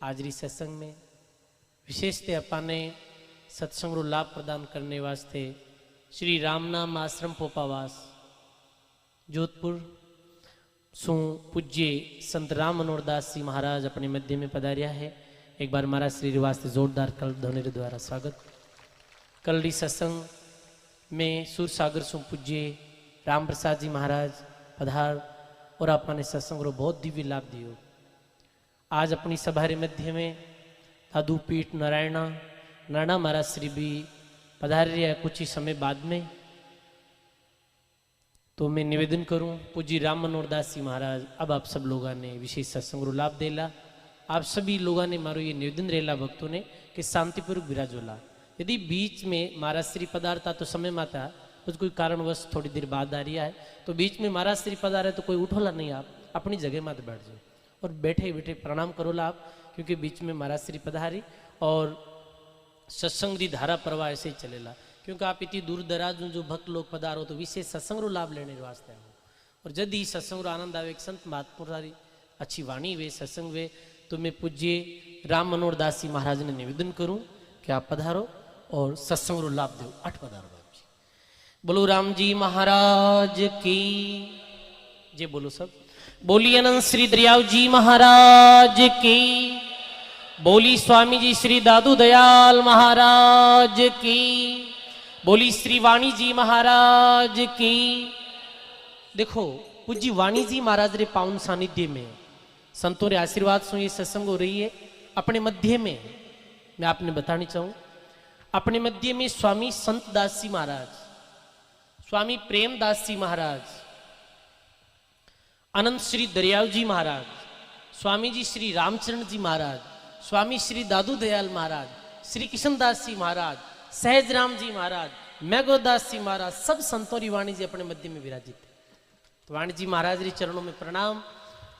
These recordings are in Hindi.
हाजरी सत्संग में विशेषते अपाने सत्संग रो लाभ प्रदान करने वास्ते श्री रामनाम आश्रम पोपावास जोधपुर सु पूज्य संत राम मनोहर दास जी महाराज अपने मध्य में पधारिया है। एक बार महाराज श्री वास्ते जोरदार कल ध्वनि द्वारा स्वागत। कलड़ी सत्संग में सूरसागर सु पूज्य राम प्रसाद जी महाराज पधार और अपने सत्संग रो बहुत दिव्य लाभ दियो। आज अपनी सभा रे मध्य में दादूपीठ नारायणा महाराज श्री भी पधार रहे हैं कुछ ही समय बाद में। तो मैं निवेदन करूं पूज्य राम मनोहर दास जी महाराज अब आप सब लोगों ने विशेष सत्संग रो लाभ देला। आप सभी लोगों ने मारो ये निवेदन रहेला भक्तों ने कि शांतिपूर्वक विराजोला। यदि बीच में महाराज श्री पधारता तो समय माता कुछ कोई कारणवश थोड़ी देर बाद आ रहा है तो बीच में महाराज श्री पधारे तो कोई उठोला नहीं, आप अपनी जगह मत बैठ जाओ और बैठे बैठे प्रणाम करोला आप, क्योंकि बीच में महाराज श्री पधारी और सत्संग की धारा प्रवाह ऐसे ही चलेला। क्योंकि आप इतनी दूर दराज जो भक्त लोग पधारो तो विशेष सत्संग रो लाभ लेने वास्ते हो। और यदि सत्संग रो आनंद आवे, एक संत महात्मा अच्छी वाणी वे सत्संग वे, तो मैं पूज्य राम मनोहर दास जी महाराज ने निवेदन करूं कि आप पधारो और सत्संग रो लाभ दो। 8 पधारो बाप जी। बोलो राम जी महाराज की जय। बोलो सब। बोली अनंत श्री दरियाव जी महाराज की। बोली स्वामी जी श्री दादू दयाल महाराज की। बोली श्री वाणी जी महाराज की। देखो पूज्य वाणी जी महाराज रे पावन सानिध्य में संतों रे आशीर्वाद से ये सत्संग हो रही है। अपने मध्य में मैं आपने बतानी चाहूं, अपने मध्य में स्वामी संत दास जी महाराज, स्वामी प्रेमदास जी महाराज, अनंत श्री दरियाव जी महाराज, स्वामी जी श्री रामचरण जी महाराज, स्वामी श्री दादू दयाल महाराज, श्री कृष्णदास जी महाराज, सहजराम जी महाराज, मैघोदास जी महाराज, सब संतों री वाणी जी अपने मध्य में विराजित है। तो वाणी जी महाराज री चरणों में प्रणाम।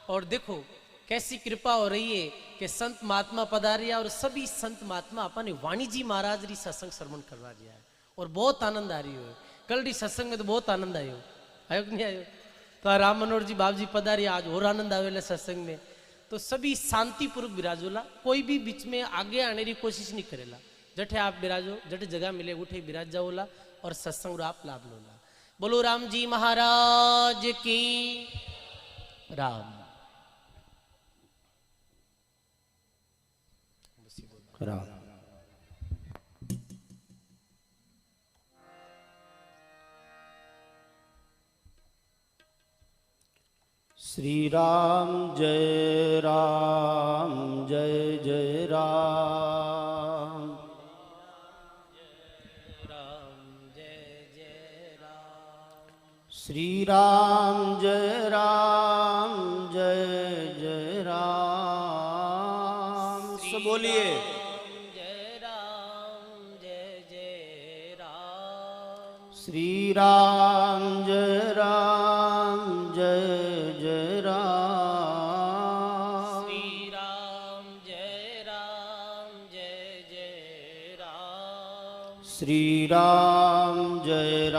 और देखो कैसी कृपा हो रही है कि संत महात्मा पधारिया और सभी संत महात्मा अपने वाणी जी महाराज री सत्संग श्रवण करवा दिया है और बहुत आनंद आ रही हो। कल री सत्संग में तो बहुत आनंद आयो कि नहीं आयो? तो राम मनोहर जी बाबू जी पधारिया, आज और आनंद आवेला सत्संग में। तो सभी शांतिपूर्वक विराजोला, कोई भी बीच में आगे आने की कोशिश नहीं करेला। जठे आप विराजो, जठे जगह मिले उठे विराज जाओला और सत्संग आप लाभ लोला। बोलो राम जी महाराज की। राम राम। श्री राम जय जय राम। श्री राम जय जय राम। सब बोलिए श्री राम जय जय राम। श्री राम जय जय राम। श्री राम जय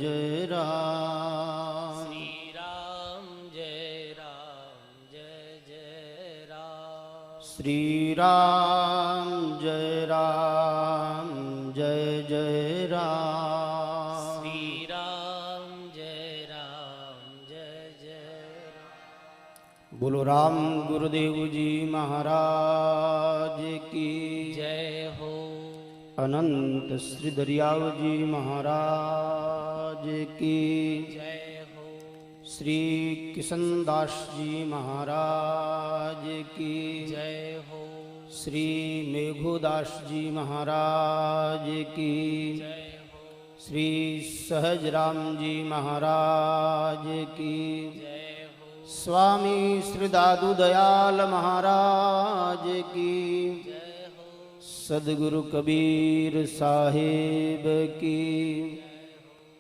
जय राम। श्री राम जय जय राम। श्री राम जय जय राम। श्री राम जय जय राम। बोलो राम गुरुदेव जी महाराज की जय हो। अनंत श्री दरियाव जी महाराज की जय हो। श्री किशनदास जी महाराज की जय हो। श्री मेघोदास जी महाराज की जय हो। श्री सहजराम जी महाराज की जय हो। स्वामी श्री दादू दयाल महाराज की जय हो। सदगुरु कबीर साहिब की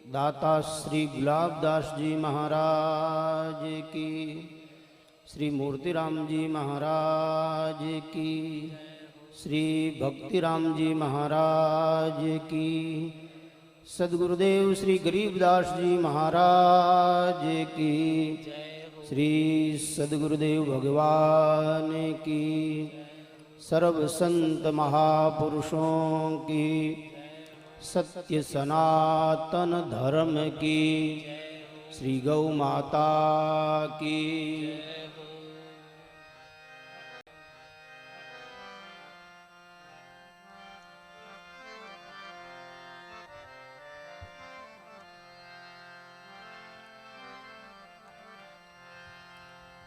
दाता श्री गुलाबदास जी महाराज की श्री मूर्तिराम जी महाराज की श्री भक्तिराम जी महाराज की सदगुरुदेव श्री गरीबदास जी महाराज की श्री सद्गुरुदेव भगवान की, सर्व संत महापुरुषों की, सत्य सनातन धर्म की, श्री गौ माता की।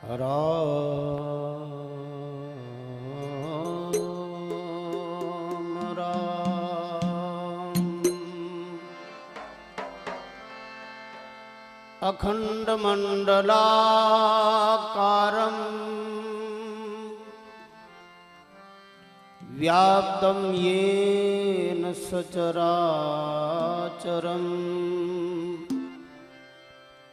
राम राम। अखंडमंडलाकारं व्याप्तं येन सचराचरम्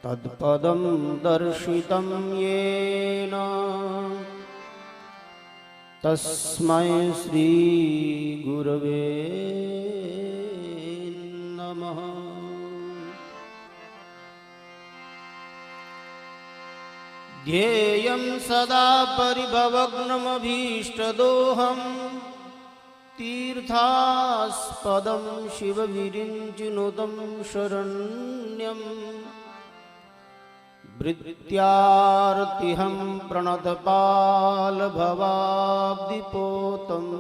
तत्पदं दर्शितं येन तस्मै श्री गुरवे नमः। ध्येयं सदा परिभवग्नमभीष्टदोहं तीर्थास्पदं शिवविरिञ्चिनुतं शरण्यम् वृत्त्यार्तिहं प्रणतपालभवाब्धिपोतम्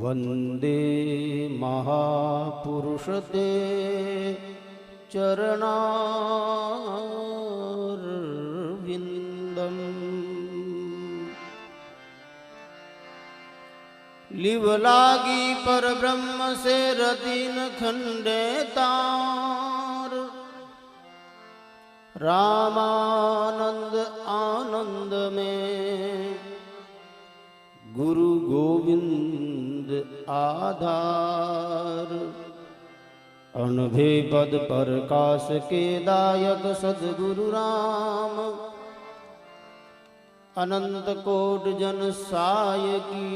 वन्दे महापुरुषते चरणारविन्दम्। लिवलागी पर ब्रह्म से रतिन खंडे तार, रामानंद आनंद में गुरु गोविंद आधार। अनभे पद प्रकाश के दायक सद्गुरु राम, अनंत कोट जन साय की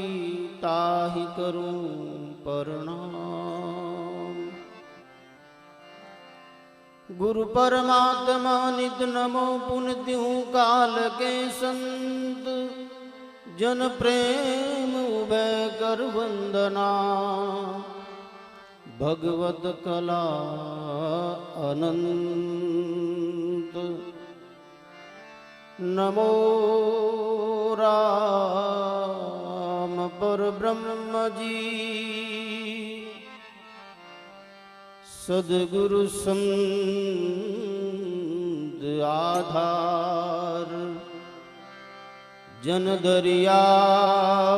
ताहि करूं प्रणाम। गुरु परमात्मा नित नमो पुण्यु काल के संत, जन प्रेम उभय कर वंदना। भगवत कला अनंत नमो राम पर ब्रह्म जी। सद्गुरु संत आधार, जन दरिया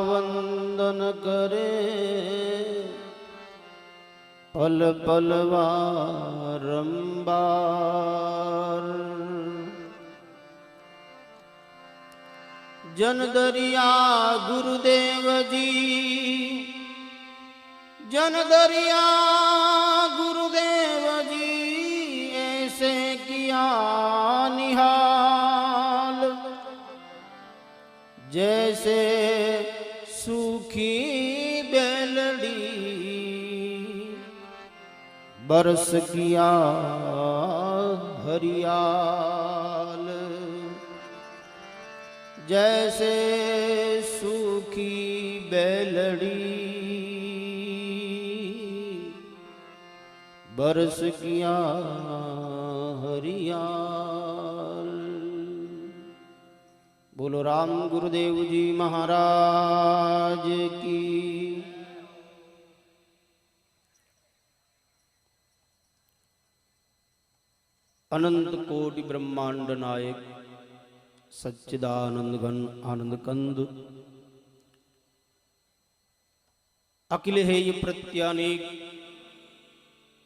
वंदन करे। पल पल बारंबार जन दरिया गुरुदेव जी, जन दरिया गुरुदेव जी। ऐसे किया निहाल, जैसे सूखी बेलड़ी बरस किया हरियाल। जैसे सूखी बेलड़ी बरस किया हरियाल। बोलो राम गुरुदेव जी महाराज की। अनंत कोटि ब्रह्मांड नायक सच्चिदानंद घन आनंद कंद, अखिल हेय प्रत्यानेक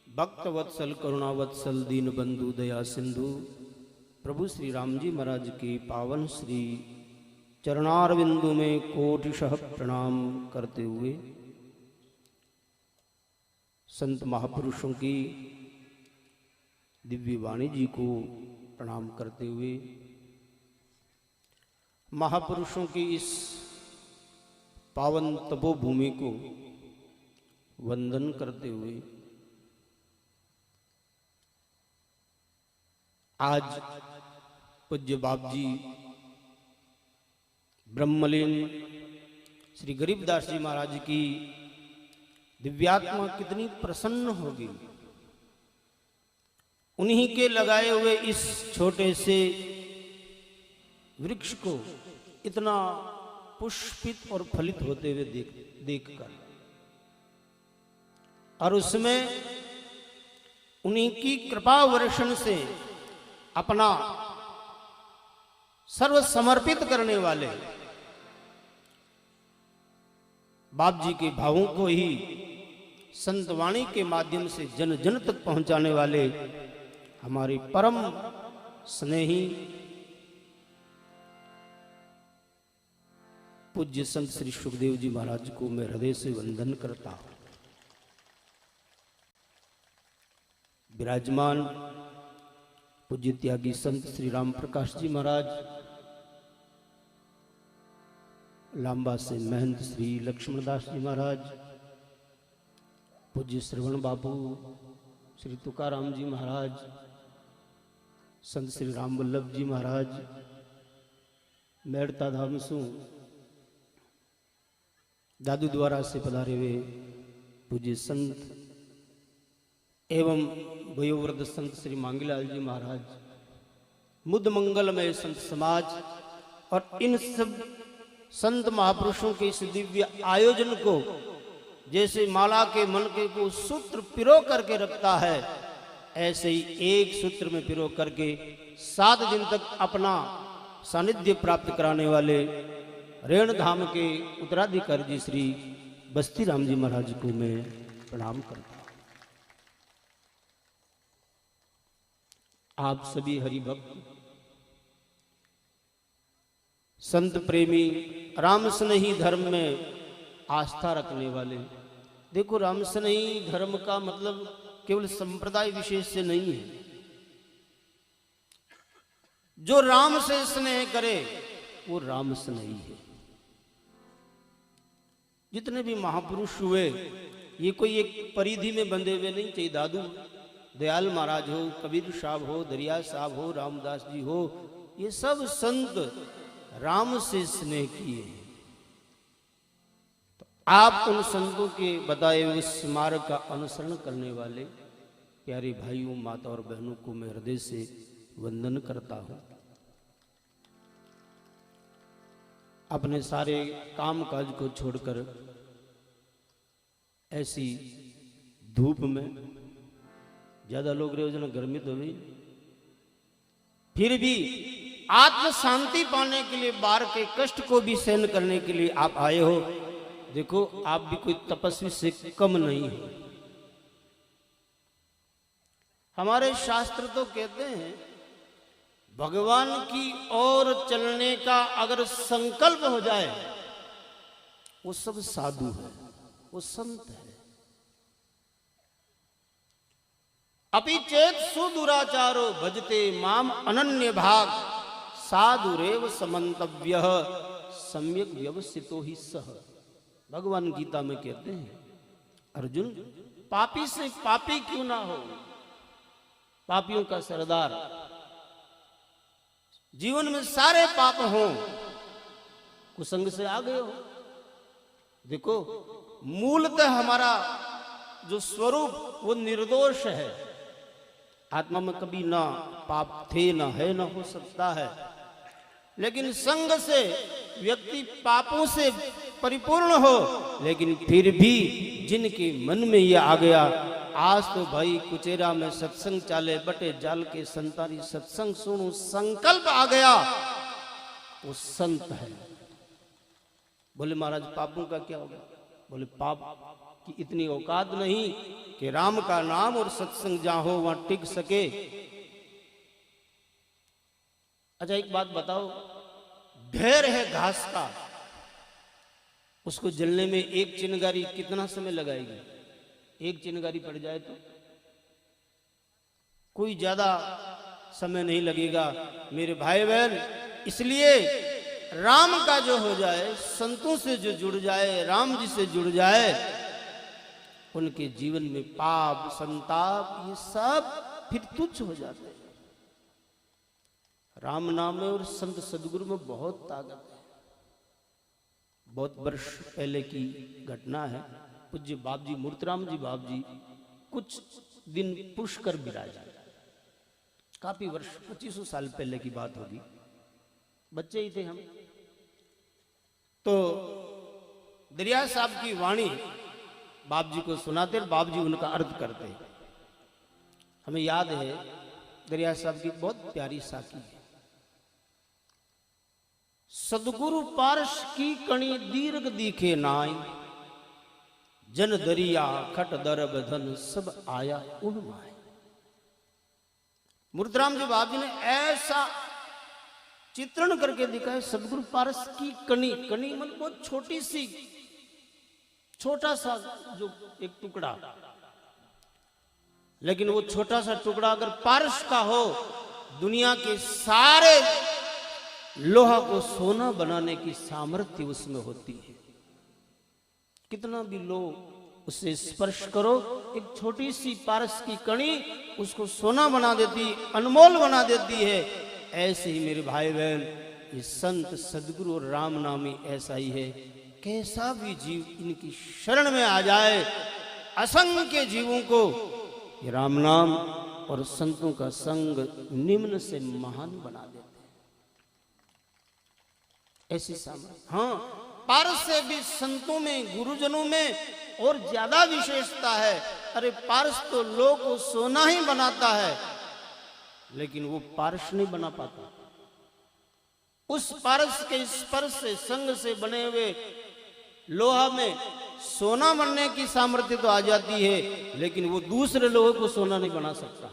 भक्त वत्सल करुणा वत्सल दीन बंधु दया सिंधु प्रभु श्री राम जी महाराज के पावन श्री चरणारविंदों में कोटिशः प्रणाम करते हुए, संत महापुरुषों की दिव्य वाणी जी को प्रणाम करते हुए, महापुरुषों की इस पावन तपोभूमि को वंदन करते हुए, आज पूज्य बाप जी ब्रह्मलीन श्री गरीबदास जी महाराज की दिव्यात्मा कितनी प्रसन्न होगी। उन्हीं के लगाए हुए इस छोटे से वृक्ष को इतना पुष्पित और फलित होते हुए देखकर और उसमें उन्हीं की कृपा वर्षण से अपना सर्व समर्पित करने वाले बाप जी के भावों को ही संतवाणी के माध्यम से जन जन तक पहुंचाने वाले हमारे परम स्नेही पूज्य संत श्री सुखदेव जी महाराज को मैं हृदय से वंदन करता हूं। विराजमान पूज्य त्यागी संत श्री राम प्रकाश जी महाराज, लांबा से महंत श्री लक्ष्मणदास जी महाराज, पूज्य श्रवण बाबू श्री तुकाराम जी महाराज, संत श्री राम वल्लभ जी महाराज, मेड़ता धाम सु दादू द्वारा से पधारे हुए पूज्य संत एवं वयोवृद्ध संत श्री मांगीलाल जी महाराज, मुद मंगलमय संत समाज और इन सब संत महापुरुषों के इस दिव्य आयोजन को जैसे माला के मनके को सूत्र पिरो करके रखता है, ऐसे ही एक सूत्र में पिरो करके 7 दिन तक अपना सानिध्य प्राप्त कराने वाले रेण धाम के उत्तराधिकारी जी श्री बस्ती राम जी महाराज को मैं प्रणाम करता हूं। आप सभी हरि भक्त संत प्रेमी राम स्नेही धर्म में आस्था रखने वाले, देखो राम स्नेही धर्म का मतलब केवल संप्रदाय विशेष से नहीं है। जो राम से स्नेह करे वो राम स्नेही है। जितने भी महापुरुष हुए ये कोई एक परिधि में बंधे हुए नहीं, चाहिए दादू दयाल महाराज हो, कबीर साहब हो, दरिया साहब हो, रामदास जी हो, ये सब संत राम से स्नेह किए। तो आप उन संतों के बताए हुए इस मार्ग का अनुसरण करने वाले प्यारे भाइयों माता और बहनों को मैं हृदय से वंदन करता हूं। अपने सारे काम काज को छोड़कर ऐसी धूप में, ज्यादा लोग रहे हो गर्मी तो भी, फिर भी आत्म शांति पाने के लिए, बाहर के कष्ट को भी सहन करने के लिए आप आए हो। देखो आप भी कोई तपस्वी से कम नहीं हो। हमारे शास्त्र तो कहते हैं भगवान की ओर चलने का अगर संकल्प हो जाए वो सब साधु है, वो संत है। अपि चेत सुदुराचारो भजते माम अनन्य भाग साधुरेव समन्तव्य सम्यक व्यवस्थितो ही सह। भगवान गीता में कहते हैं अर्जुन पापी से पापी क्यों ना हो, पापियों का सरदार, जीवन में सारे पाप हों, कुसंग से आ गए हो। देखो मूलतः हमारा जो स्वरूप वो निर्दोष है, आत्मा में कभी ना पाप थे ना है ना हो सकता है, लेकिन संग से व्यक्ति पापों से परिपूर्ण हो, लेकिन फिर भी जिनके मन में यह आ गया आज तो भाई कुचेरा में सत्संग चाले बटे जाल के संतारी सत्संग सुनू, संकल्प आ गया, वो संत है। बोले महाराज पापों का क्या होगा? बोले पाप की इतनी औकात नहीं कि राम का नाम और सत्संग जहां हो वहां टिक सके। अच्छा एक बात बताओ, ढेर है घास का, उसको जलने में एक चिनगारी कितना समय लगाएगी? एक चिनगारी पड़ जाए तो कोई ज्यादा समय नहीं लगेगा मेरे भाई बहन। इसलिए राम का जो हो जाए, संतों से जो जुड़ जाए, राम जी से जुड़ जाए, उनके जीवन में पाप संताप ये सब फिर तुच्छ हो जाते हैं। राम नाम में और संत सदगुरु में बहुत ताकत है। बहुत वर्ष पहले की घटना है। पूज्य बाप जी मूर्तिराम जी बाप जी कुछ दिन पुष्कर विराजा, काफी वर्ष 2500 साल पहले की बात होगी, बच्चे ही थे हम। तो दरिया साहब की वाणी बाप जी को सुनाते और बाप जी उनका अर्थ करते। हमें याद है दरिया साहब की बहुत प्यारी साखी है। सदगुरु पारस की कणी दीर्घ दिखे नाय, जन दरिया खट दरब धन सब आया उन्माय। मूर्तिराम जी बाप जी ने ऐसा चित्रण करके दिखाया। सदगुरु पारस की कणी, कणी मतलब बहुत छोटी सी, छोटा सा जो एक टुकड़ा, लेकिन वो छोटा सा टुकड़ा अगर पारस का हो, दुनिया के सारे लोहा को सोना बनाने की सामर्थ्य उसमें होती है। कितना भी लो उसे स्पर्श करो, एक छोटी सी पारस की कणी उसको सोना बना देती, अनमोल बना देती है। ऐसे ही मेरे भाई बहन ये संत सदगुरु और राम नामी ऐसा ही है। कैसा भी जीव इनकी शरण में आ जाए, असंख्य जीवों को ये राम नाम और संतों का संग निम्न से महान बना देते हैं। ऐसी सामर्थ्य, हाँ, पारस से भी संतों में, गुरुजनों में और ज्यादा विशेषता है। अरे पारस तो लोग को सोना ही बनाता है, लेकिन वो पारस नहीं बना पाता। उस पारस के स्पर्श से, संग से बने हुए लोहा में सोना बनने की सामर्थ्य तो आ जाती है, लेकिन वो दूसरे लोगों को सोना नहीं बना सकता।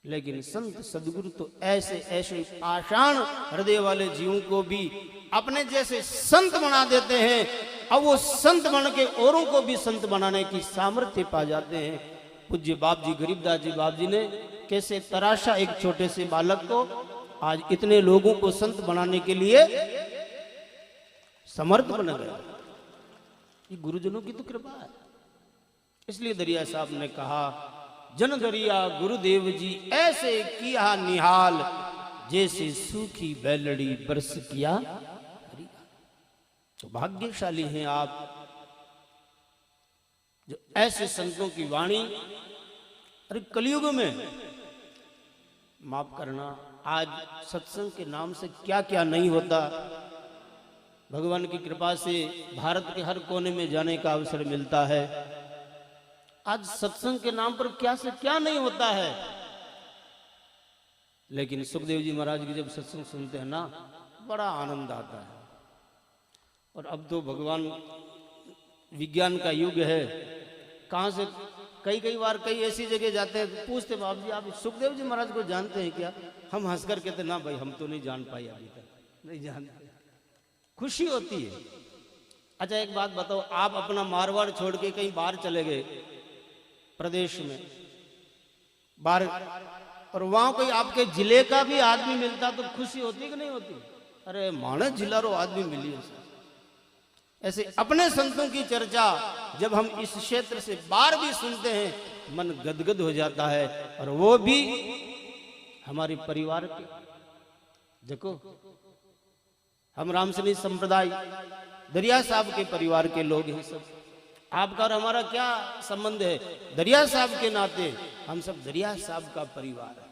लेकिन संत सदगुरु तो ऐसे ऐसे पाषाण हृदय वाले जीवों को भी अपने जैसे संत बना देते हैं। अब वो संत बन के औरों को भी संत बनाने की सामर्थ्य पा जाते हैं। पूज्य बाप जी गरीबदास जी बाप जी ने कैसे तराशा एक छोटे से बालक को, आज इतने लोगों को संत बनाने के लिए समर्थ बन गया। ये गुरुजनों की तो कृपा है। इसलिए दरिया साहब ने कहा, जन दरिया गुरुदेव जी ऐसे किया निहाल, जैसे सूखी बैलड़ी बरस किया। तो भाग्यशाली हैं आप जो ऐसे संतों की वाणी। अरे कलयुग में, माफ करना, आज सत्संग के नाम से क्या क्या नहीं होता। भगवान की कृपा से भारत के हर कोने में जाने का अवसर मिलता है। आज सत्संग के नाम पर क्या से क्या नहीं होता है। लेकिन सुखदेव जी महाराज की जब सत्संग सुनते हैं ना, बड़ा आनंद आता है। और अब तो भगवान विज्ञान का युग है, कहां से कई बार कई ऐसी जगह जाते हैं, पूछते बाबू जी आप सुखदेव जी महाराज को जानते हैं क्या? हम हंसकर कहते ना भाई हम तो नहीं जान पाए, अभी तक नहीं जानते। खुशी होती है। अच्छा एक बात बताओ, आप अपना मारवाड़ छोड़ के कहीं बाहर चले गए प्रदेश में बाहर, और वहां कोई आपके जिले का भी आदमी मिलता तो खुशी होती कि नहीं होती? अरे मानस जिला रो आदमी मिली है। ऐसे अपने संतों की चर्चा जब हम इस क्षेत्र से बाहर भी सुनते हैं, मन गदगद हो जाता है। और वो भी हमारे परिवार के, देखो हम रामसनी संप्रदाय दरिया साहब के परिवार के लोग हैं सब। आपका और हमारा क्या संबंध है? दरिया साहब के नाते हम सब दरिया साहब का परिवार है।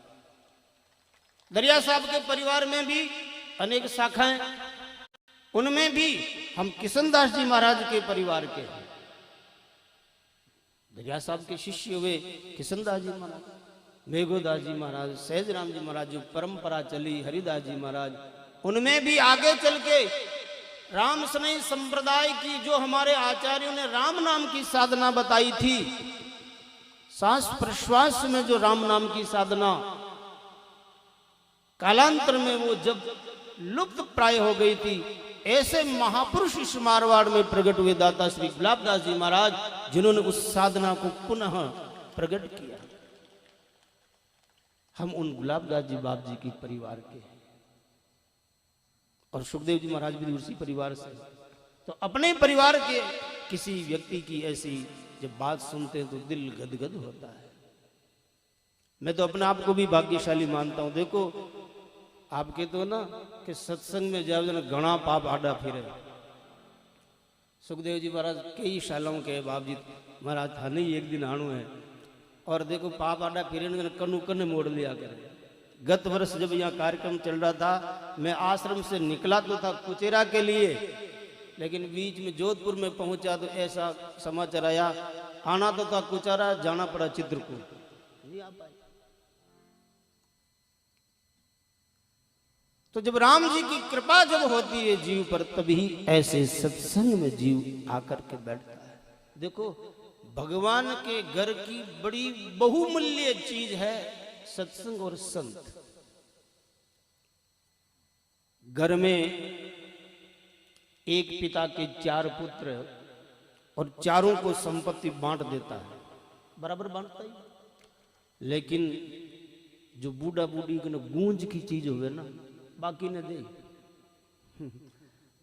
दरिया साहब के परिवार में भी अनेक शाखाएं, उनमें भी हम किशनदास जी महाराज के परिवार के हैं। दरिया साहब के शिष्य हुए किशनदास जी महाराज, मेघोदास जी महाराज, सहजराम जी महाराज, जो परंपरा चली हरिदास जी महाराज, उनमें भी आगे चल के रामसनई संप्रदाय की जो हमारे आचार्यों ने राम नाम की साधना बताई थी, सांस प्रश्वास में जो राम नाम की साधना, कालांतर में वो जब लुप्त प्राय हो गई थी, ऐसे महापुरुष इस मारवाड़ में प्रकट हुए दाता श्री गुलाबदास जी महाराज, जिन्होंने उस साधना को पुनः प्रकट किया। हम उन गुलाबदास जी बाप जी की परिवार के हैं, और सुखदेव जी महाराज भी उसी परिवार से। तो अपने परिवार के किसी व्यक्ति की ऐसी जब बात सुनते हैं तो दिल गदगद होता है। मैं तो अपने आप को भी भाग्यशाली मानता हूं। देखो आपके तो ना कि सत्संग में जाओ ना घना पाप आडा फिरे। सुखदेव जी महाराज कई सालों के बाप जी महाराज था नहीं एक दिन आणु है और देखो पाप आडा फिरे कनु कने मोड़ लिया करे। गत वर्ष जब यहाँ कार्यक्रम चल रहा था मैं आश्रम से निकला तो था कुचेरा के लिए, लेकिन बीच में जोधपुर में पहुंचा तो ऐसा समाचार आया आना तो था कुचारा जाना पड़ा चित्रकूट, नहीं आ पाए। तो जब राम जी की कृपा जब होती है जीव पर तभी ऐसे सत्संग में जीव आकर के बैठता है। देखो भगवान के घर की बड़ी बहुमूल्य चीज है सत्संग और संत। घर में एक पिता के 4 पुत्र और चारों को संपत्ति बांट देता है, बराबर बांटता ही, लेकिन जो बूढ़ा बूढ़ी को गूंज की चीज हुए ना बाकी ने दे।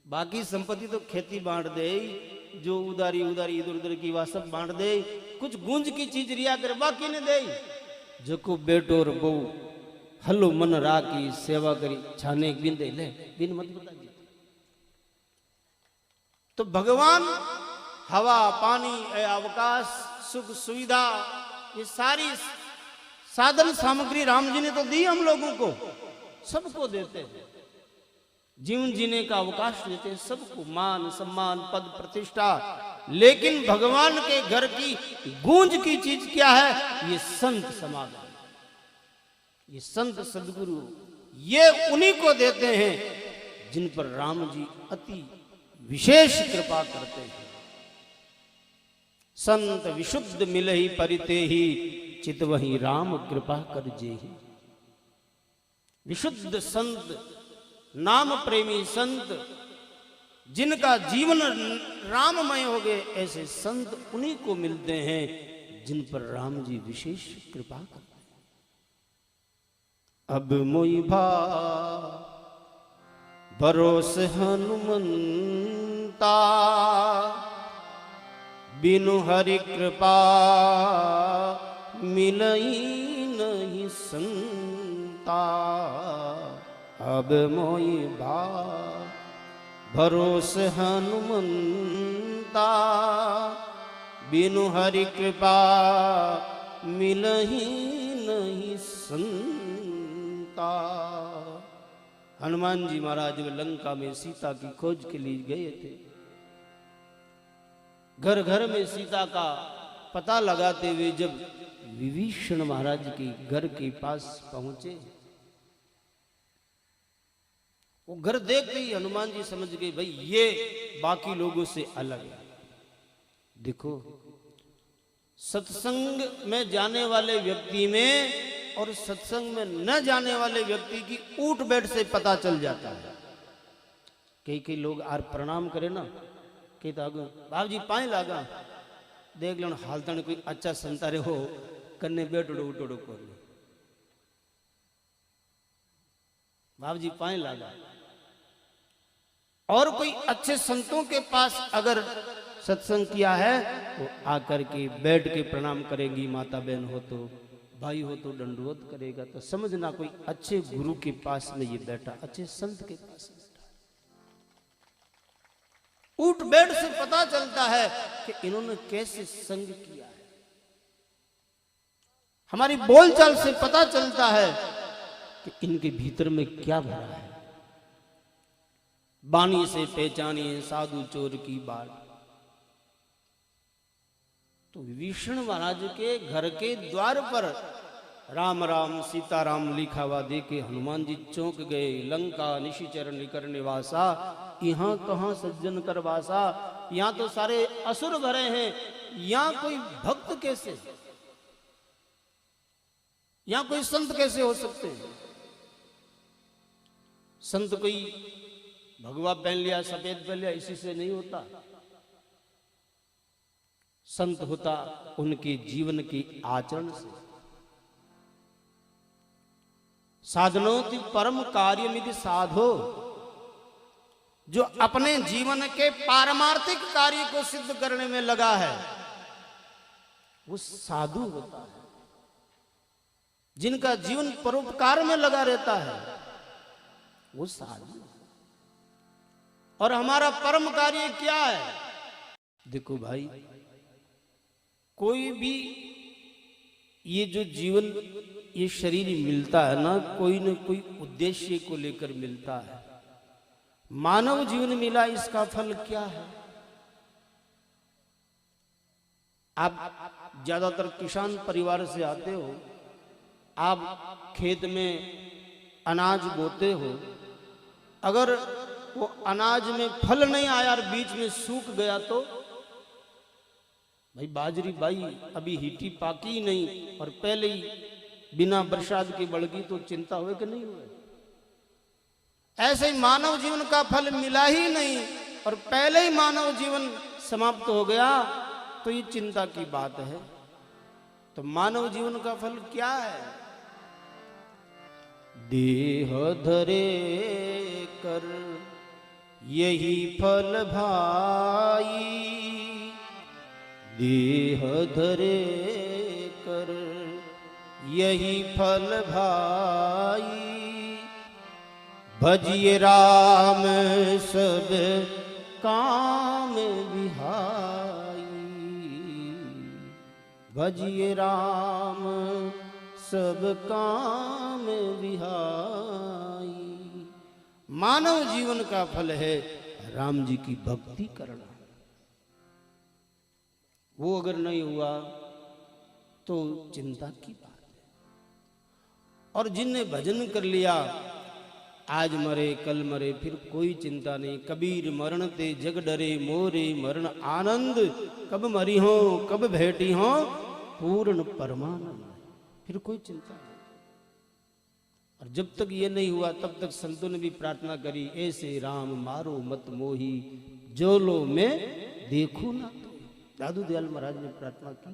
बाकी संपत्ति तो खेती बांट दे, जो उधारी उधारी इधर उधर की वह सब बांट दे, कुछ गूंज की चीज रिया कर बाकी ने दे। जो को बेटो और बहू हलो मन रा की सेवा करी छाने बिन दे ले बिन मत बता दी। तो भगवान हवा पानी अवकाश सुख सुविधा ये सारी साधन सामग्री राम जी ने तो दी हम लोगों को, सबको देते हैं। जीवन जीने का अवकाश देते हैं सबको, मान सम्मान पद प्रतिष्ठा। लेकिन भगवान के घर की गूंज की चीज क्या है? ये संत समागम, ये संत सदगुरु, ये उन्हीं को देते हैं जिन पर राम जी अति विशेष कृपा करते हैं। संत विशुद्ध मिलहि परिते ही चितवहि राम कृपा कर जेहि। विशुद्ध संत, नाम प्रेमी संत, जिनका जीवन राममय हो गए, ऐसे संत उन्हीं को मिलते हैं जिन पर राम जी विशेष कृपा करते हैं। अब मोई भा भरोस हनुमंता, बिनु हरि कृपा मिलई नहीं संता। अब मोई भा भरोस हनुमंता, बिनु हरि कृपा मिलही नहीं संता। हनुमान जी महाराज वे लंका में सीता की खोज के लिए गए थे। घर घर में सीता का पता लगाते हुए जब विभीषण महाराज के घर के पास पहुंचे, वो घर देखते ही हनुमान जी समझ गए भाई ये बाकी लोगों से अलग है। देखो सत्संग में जाने वाले व्यक्ति में और सत्संग में न जाने वाले व्यक्ति की उठ बैठ से पता चल जाता है। कई कई लोग आर प्रणाम करे ना, कई तो बाबू जी पाए लागा देख लो हालता कोई अच्छा संतारे हो कन्ने बैठो उठो कर लो, बाबू जी पाए लागा। और कोई अच्छे संतों के पास अगर सत्संग किया है तो आकर के बैठ के प्रणाम करेगी, माता बहन हो तो भाई हो तो दंडवत करेगा, तो समझना कोई अच्छे गुरु के पास में ये बैठा, अच्छे संत के पास बैठा। उठ बैठ से पता चलता है कि इन्होंने कैसे संग किया है। हमारी बोलचाल से पता चलता है कि इनके भीतर में क्या भरा है। बानी से पहचानिए साधु चोर की बात। तो विभीषण महाराज के घर के द्वार पर राम राम सीताराम लिखा हुआ देखे हनुमान जी चौंक गए। लंका निशिचर निकर निवासा, यहाँ कहाँ सज्जन कर वासा। यहाँ तो सारे असुर भरे हैं, यहाँ कोई भक्त कैसे, यहाँ कोई संत कैसे हो सकते हैं। संत कोई भगवा पहन लिया सफेद पहन लिया इसी से नहीं होता। संत होता उनके जीवन के आचरण से। साधनोति परम कार्यमिति साधो, जो अपने जीवन के पारमार्थिक कार्य को सिद्ध करने में लगा है वो साधु होता है। जिनका जीवन परोपकार में लगा रहता है, वो साधु। और हमारा परम कार्य क्या है? देखो भाई, कोई भी ये जो जीवन, ये शरीर मिलता है ना कोई उद्देश्य को लेकर मिलता है। मानव जीवन मिला, इसका फल क्या है? आप ज्यादातर किसान परिवार से आते हो, आप खेत में अनाज बोते हो, अगर वो अनाज में फल नहीं आया और बीच में सूख गया तो भाई बाजरी भाई अभी हिटी पाकी ही नहीं और पहले ही बिना बरसात की बढ़ गई तो चिंता हुए कि नहीं हुए? ऐसे ही मानव जीवन का फल मिला ही नहीं और पहले ही मानव जीवन समाप्त हो गया तो ये चिंता की बात है। तो मानव जीवन का फल क्या है? देह धरे कर यही फल भाई, देह धरे कर यही फल भाई, भजिए राम सब काम विहाई, भजिए राम सब काम विहाई। मानव जीवन का फल है राम जी की भक्ति करना। वो अगर नहीं हुआ तो चिंता की बात है। और जिनने भजन कर लिया, आज मरे कल मरे फिर कोई चिंता नहीं। कबीर मरण ते जग डरे मोरे मरण आनंद, कब मरी हो कब भेटी हो पूर्ण परमानंद, फिर कोई चिंता नहीं। और जब तक ये नहीं हुआ तब तक संतों ने भी प्रार्थना करी, ऐसे राम मारो मत मोही, जो लो में देखो ना तो। दादू दयाल महाराज ने प्रार्थना की।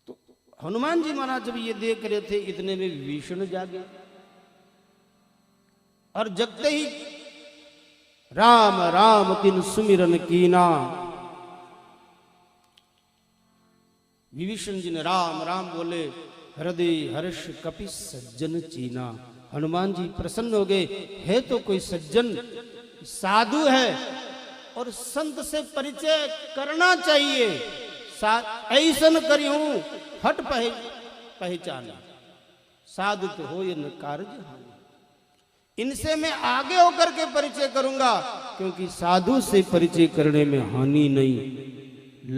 तो हनुमान जी महाराज जब ये देख रहे थे, इतने में विभीषण जागे और जगते ही राम राम तिन सुमिरन कीना। विभीषण जी ने राम राम बोले, हृदय हर्ष कपि सज्जन चीना। हनुमान जी प्रसन्न हो गए, है तो कोई सज्जन साधु है और संत से परिचय करना चाहिए। ऐसन करी हूं हट पहचान, साधु तो हो ये न कार्य हानि। इनसे मैं आगे होकर के परिचय करूंगा, क्योंकि साधु से परिचय करने में हानि नहीं,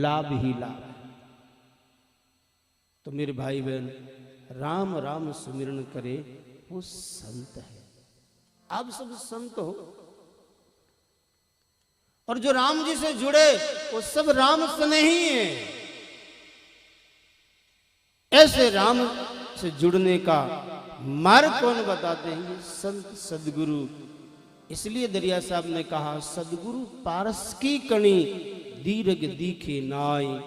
लाभ ही लाभ। तो मेरे भाई बहन, राम राम सुमिरन करे वो संत है। आप सब संत हो, और जो राम जी से जुड़े वो सब राम स्नेही है। ऐसे राम से जुड़ने का मार्ग कौन बताते हैं? ये संत सदगुरु। इसलिए दरिया साहब ने कहा, सदगुरु पारस की कणी दीर्घ दीखे नाई,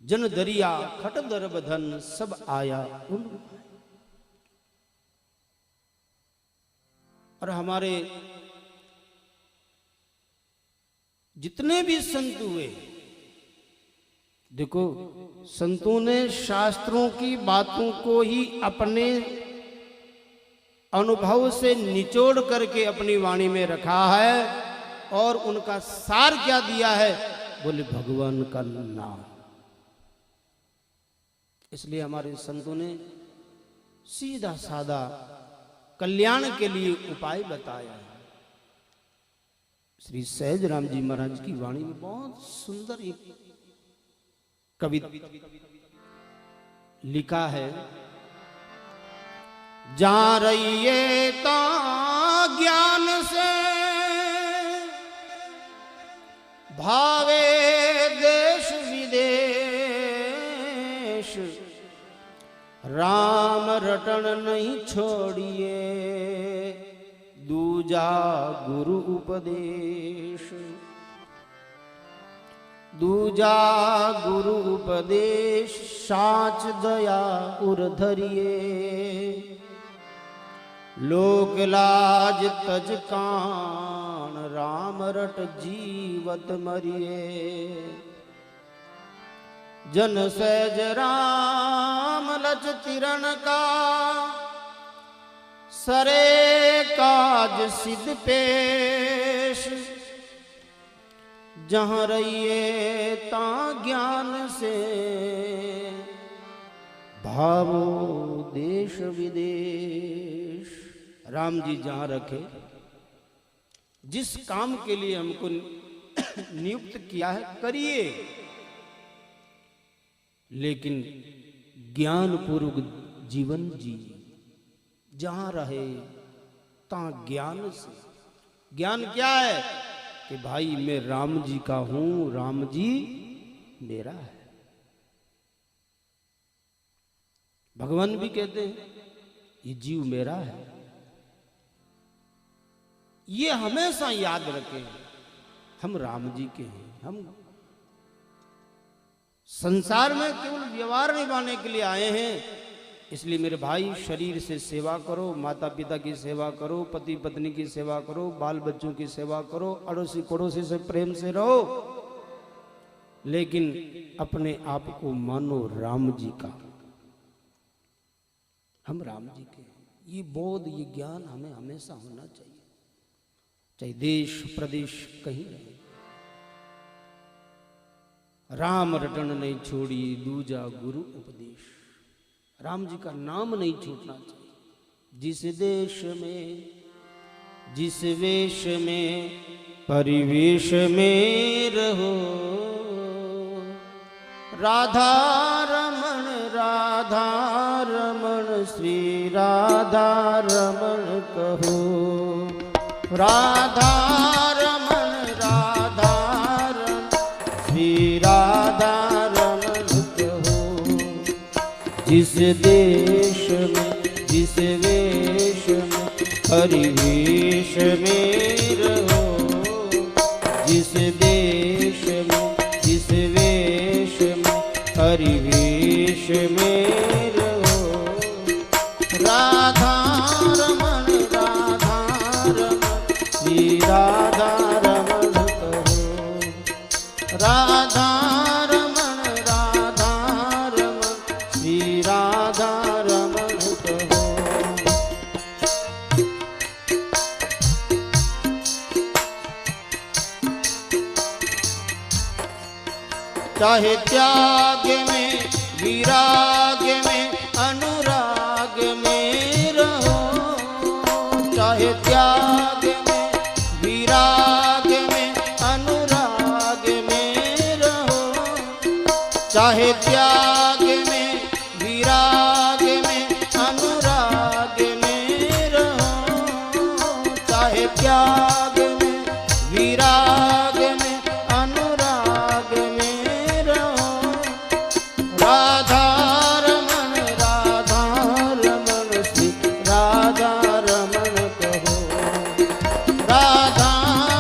जन दरिया खट दरब धन सब आया उन। और हमारे जितने भी संत हुए, देखो संतों ने शास्त्रों की बातों को ही अपने अनुभव से निचोड़ करके अपनी वाणी में रखा है। और उनका सार क्या दिया है? बोले भगवान का नाम। इसलिए हमारे संतों ने सीधा साधा कल्याण के लिए उपाय बताया है। श्री सहज राम जी महाराज की वाणी में बहुत सुंदर एक कविता लिखा है, जा रहिए ता ज्ञान से भावे देश विदेश, राम रटन नहीं छोड़िए दूजा गुरु उपदेश, दूजा गुरु उपदेश साच दया उर धरिए, लोक लाज तज कान राम रट जीवत मरिए, जन सहज राम लज तिरण का, सरे काज सिद्ध पेश, जहाँ रहिए ता ज्ञान से, भावो देश विदेश। राम जी जहाँ रखे, जिस काम के लिए हमको नियुक्त किया है करिए, लेकिन ज्ञान पूर्वक जीवन जी। जहां रहे ता ज्ञान से। ज्ञान क्या है कि भाई मैं राम जी का हूं, राम जी मेरा है। भगवान भी कहते हैं ये जीव मेरा है। ये हमेशा याद रखें, हम राम जी के हैं। हम संसार में केवल व्यवहार निभाने के लिए आए हैं। इसलिए मेरे भाई, शरीर से सेवा करो, माता पिता की सेवा करो, पति पत्नी की सेवा करो, बाल बच्चों की सेवा करो, अड़ोसी पड़ोसी से प्रेम से रहो, लेकिन अपने आप को मानो राम जी का। हम राम जी के। ये बोध, ये ज्ञान हमें हमेशा होना चाहिए, चाहे देश प्रदेश कहीं रहे। राम रटन नहीं छोड़ी दूजा गुरु उपदेश। राम जी का नाम नहीं छूटना चाहिए। जिस देश में, जिस वेश में, परिवेश में रहो, राधा रमण, राधा रमण, श्री राधा रमण कहो। राधा रमण, राधा रमण, श्री राधा रमण कहो। जिस देश में, जिस वेश में, परिवेश में रहो, जिस देश में, जिस वेश में, परिवेश में रहो, राधा रमण, राधा रमण, श्री राधा रमण कहो। राधा रमण, राधा रमण, श्री राधा रमण कहो। चाहे त्याग में, विराग में, अनुराग में रहो, चाहे त्याग में, विराग में, अनुराग में रहो, चाहे त्याग में, विराग में, अनुराग में रहो, चाहे त्याग में, विराग में, अनुराग में रहो। राधा रमण, राधा रमण, श्री राधा रमण कहो। राधा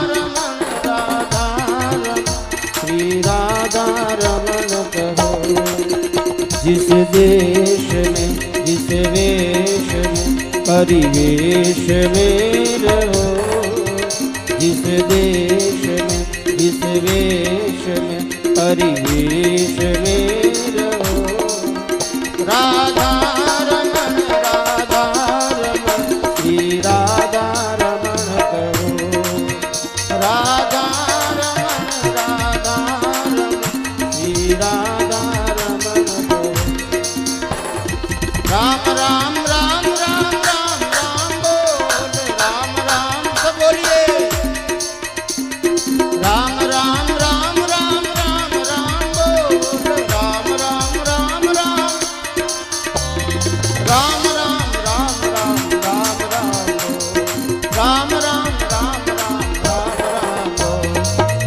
रमण, राधा रमण, श्री राधा रमण कहो। जिस देश में, जिस वेश में, परिवेश में रहो, जिस देश में, जिस वेश में, परिवेश में रहो, राधा रमण, राधा रमण, श्री राधा रमण कहो। राधा रमण, राधा रमण, श्री राधा रमण कहो। राम राम राम राम राम राम बोल, राम राम सब बोलिए। राम राम राम राम राम राम बोल, राम राम राम राम, राम राम राम राम राम राम बोल, राम राम राम राम राम राम बोल, राम राम राम राम राम राम बोल,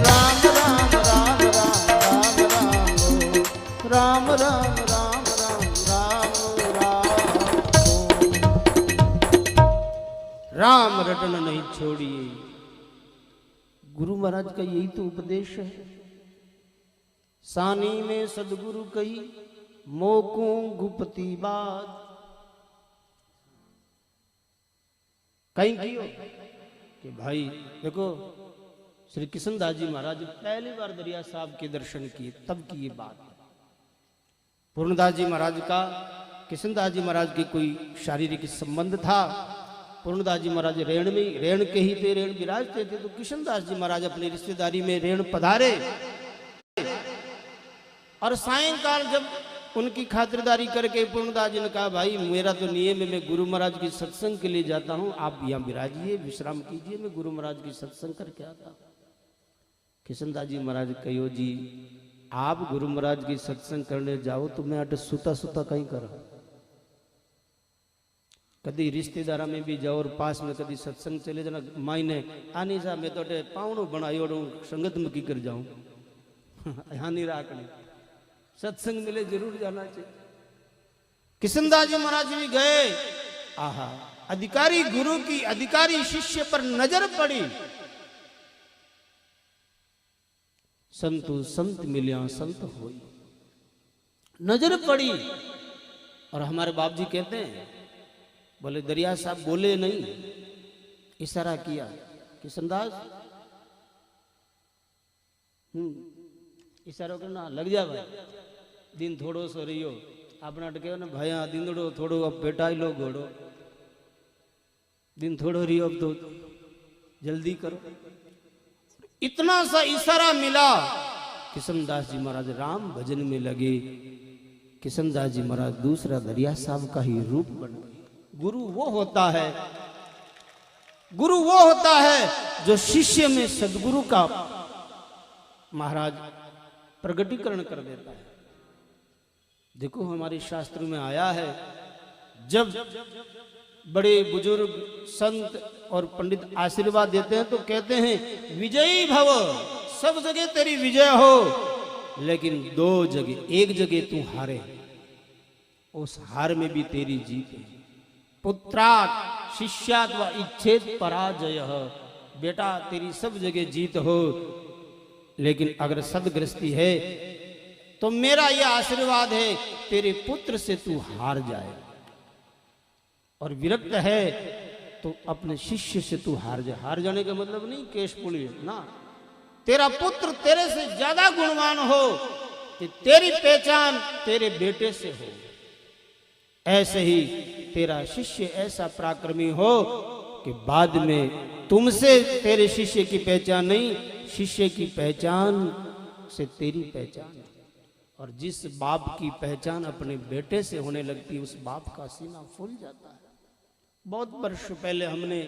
राम राम राम राम राम राम बोल। राम रटन नहीं छोड़िए। गुरु महाराज का यही तो उपदेश है। सानी में सदगुरु कही, मोको गुपति बात। कहीं कियो कि भाई देखो, श्री कृष्णदास जी महाराज पहली बार दरिया साहब के दर्शन किए, तब की ये बात है। पूर्णदास जी महाराज का किशनदास जी महाराज की कोई शारीरिक संबंध था। पूर्णदास जी महाराज रेण में रेण के ही थे, रेण विराजते थे, तो किशनदास जी महाराज अपनी रिश्तेदारी में रेण पधारे और सायंकाल जब उनकी खातिरदारी करके पूर्णदास जी ने कहा, भाई मेरा तो नियम है, मैं गुरु महाराज की सत्संग के लिए जाता हूं, आप यहाँ विराजिए, विश्राम कीजिए, मैं गुरु महाराज की सत्संग करके आता हूं। किशनदास जी महाराज कहो जी आप गुरु महाराज की सत्संग करने जाओ तो मैं अट सुता सुता कहीं करा, कभी रिश्तेदारा में भी जाओ और पास में कभी सत्संग चले जाना, मायने आनी सा मैं तो पावणो बनायो संगत में की कर जाऊं यहाँ नहीं राखनी, सत्संग मिले जरूर जाना चाहिए। किशनदास जी महाराज भी गए, आहा अधिकारी गुरु की अधिकारी शिष्य पर नजर पड़ी, संतु संत मिलिया संत होई, नजर पड़ी। और हमारे बाप जी कहते हैं, बोले दरिया साहब बोले नहीं, इशारा किया, किशनदास इशारो करना लग जा भाई, दिन थोड़ो सो रही हो अपना अटके ना भाई, हाँ दिन थोड़ो अब बेटा ही लो घोड़ो, दिन थोड़ो रही हो अब तो जल्दी करो। इतना सा इशारा मिला, किशनदास जी महाराज राम भजन में लगे। किशनदास जी महाराज दूसरा दरिया साहब का ही रूप बन गए। गुरु वो होता है, गुरु वो होता है जो शिष्य में सदगुरु का महाराज प्रगटीकरण कर देता है। देखो हमारे शास्त्र में आया है, जब बड़े बुजुर्ग संत और पंडित आशीर्वाद देते हैं तो कहते हैं विजयी भव, सब जगह तेरी विजय हो, लेकिन दो जगह, एक जगह तू हारे, उस हार में भी तेरी जीत है। पुत्रात् शिष्यात् व इच्छेत पराजय, बेटा तेरी सब जगह जीत हो, लेकिन अगर सदगृहस्थी है तो मेरा यह आशीर्वाद है तेरे पुत्र से तू हार जाए, और विरक्त है तो अपने शिष्य से तू हार जाए। हार जाने का मतलब नहीं केश पुलिस ना, तेरा पुत्र तेरे से ज्यादा गुणवान हो, कि तेरी पहचान तेरे बेटे से हो, ऐसे ही तेरा शिष्य ऐसा पराक्रमी हो कि बाद में तुमसे तेरे शिष्य की पहचान नहीं, शिष्य की पहचान से तेरी पहचान। और जिस बाप की पहचान अपने बेटे से होने लगती है, उस बाप का सीना फूल जाता है। बहुत वर्ष पहले हमने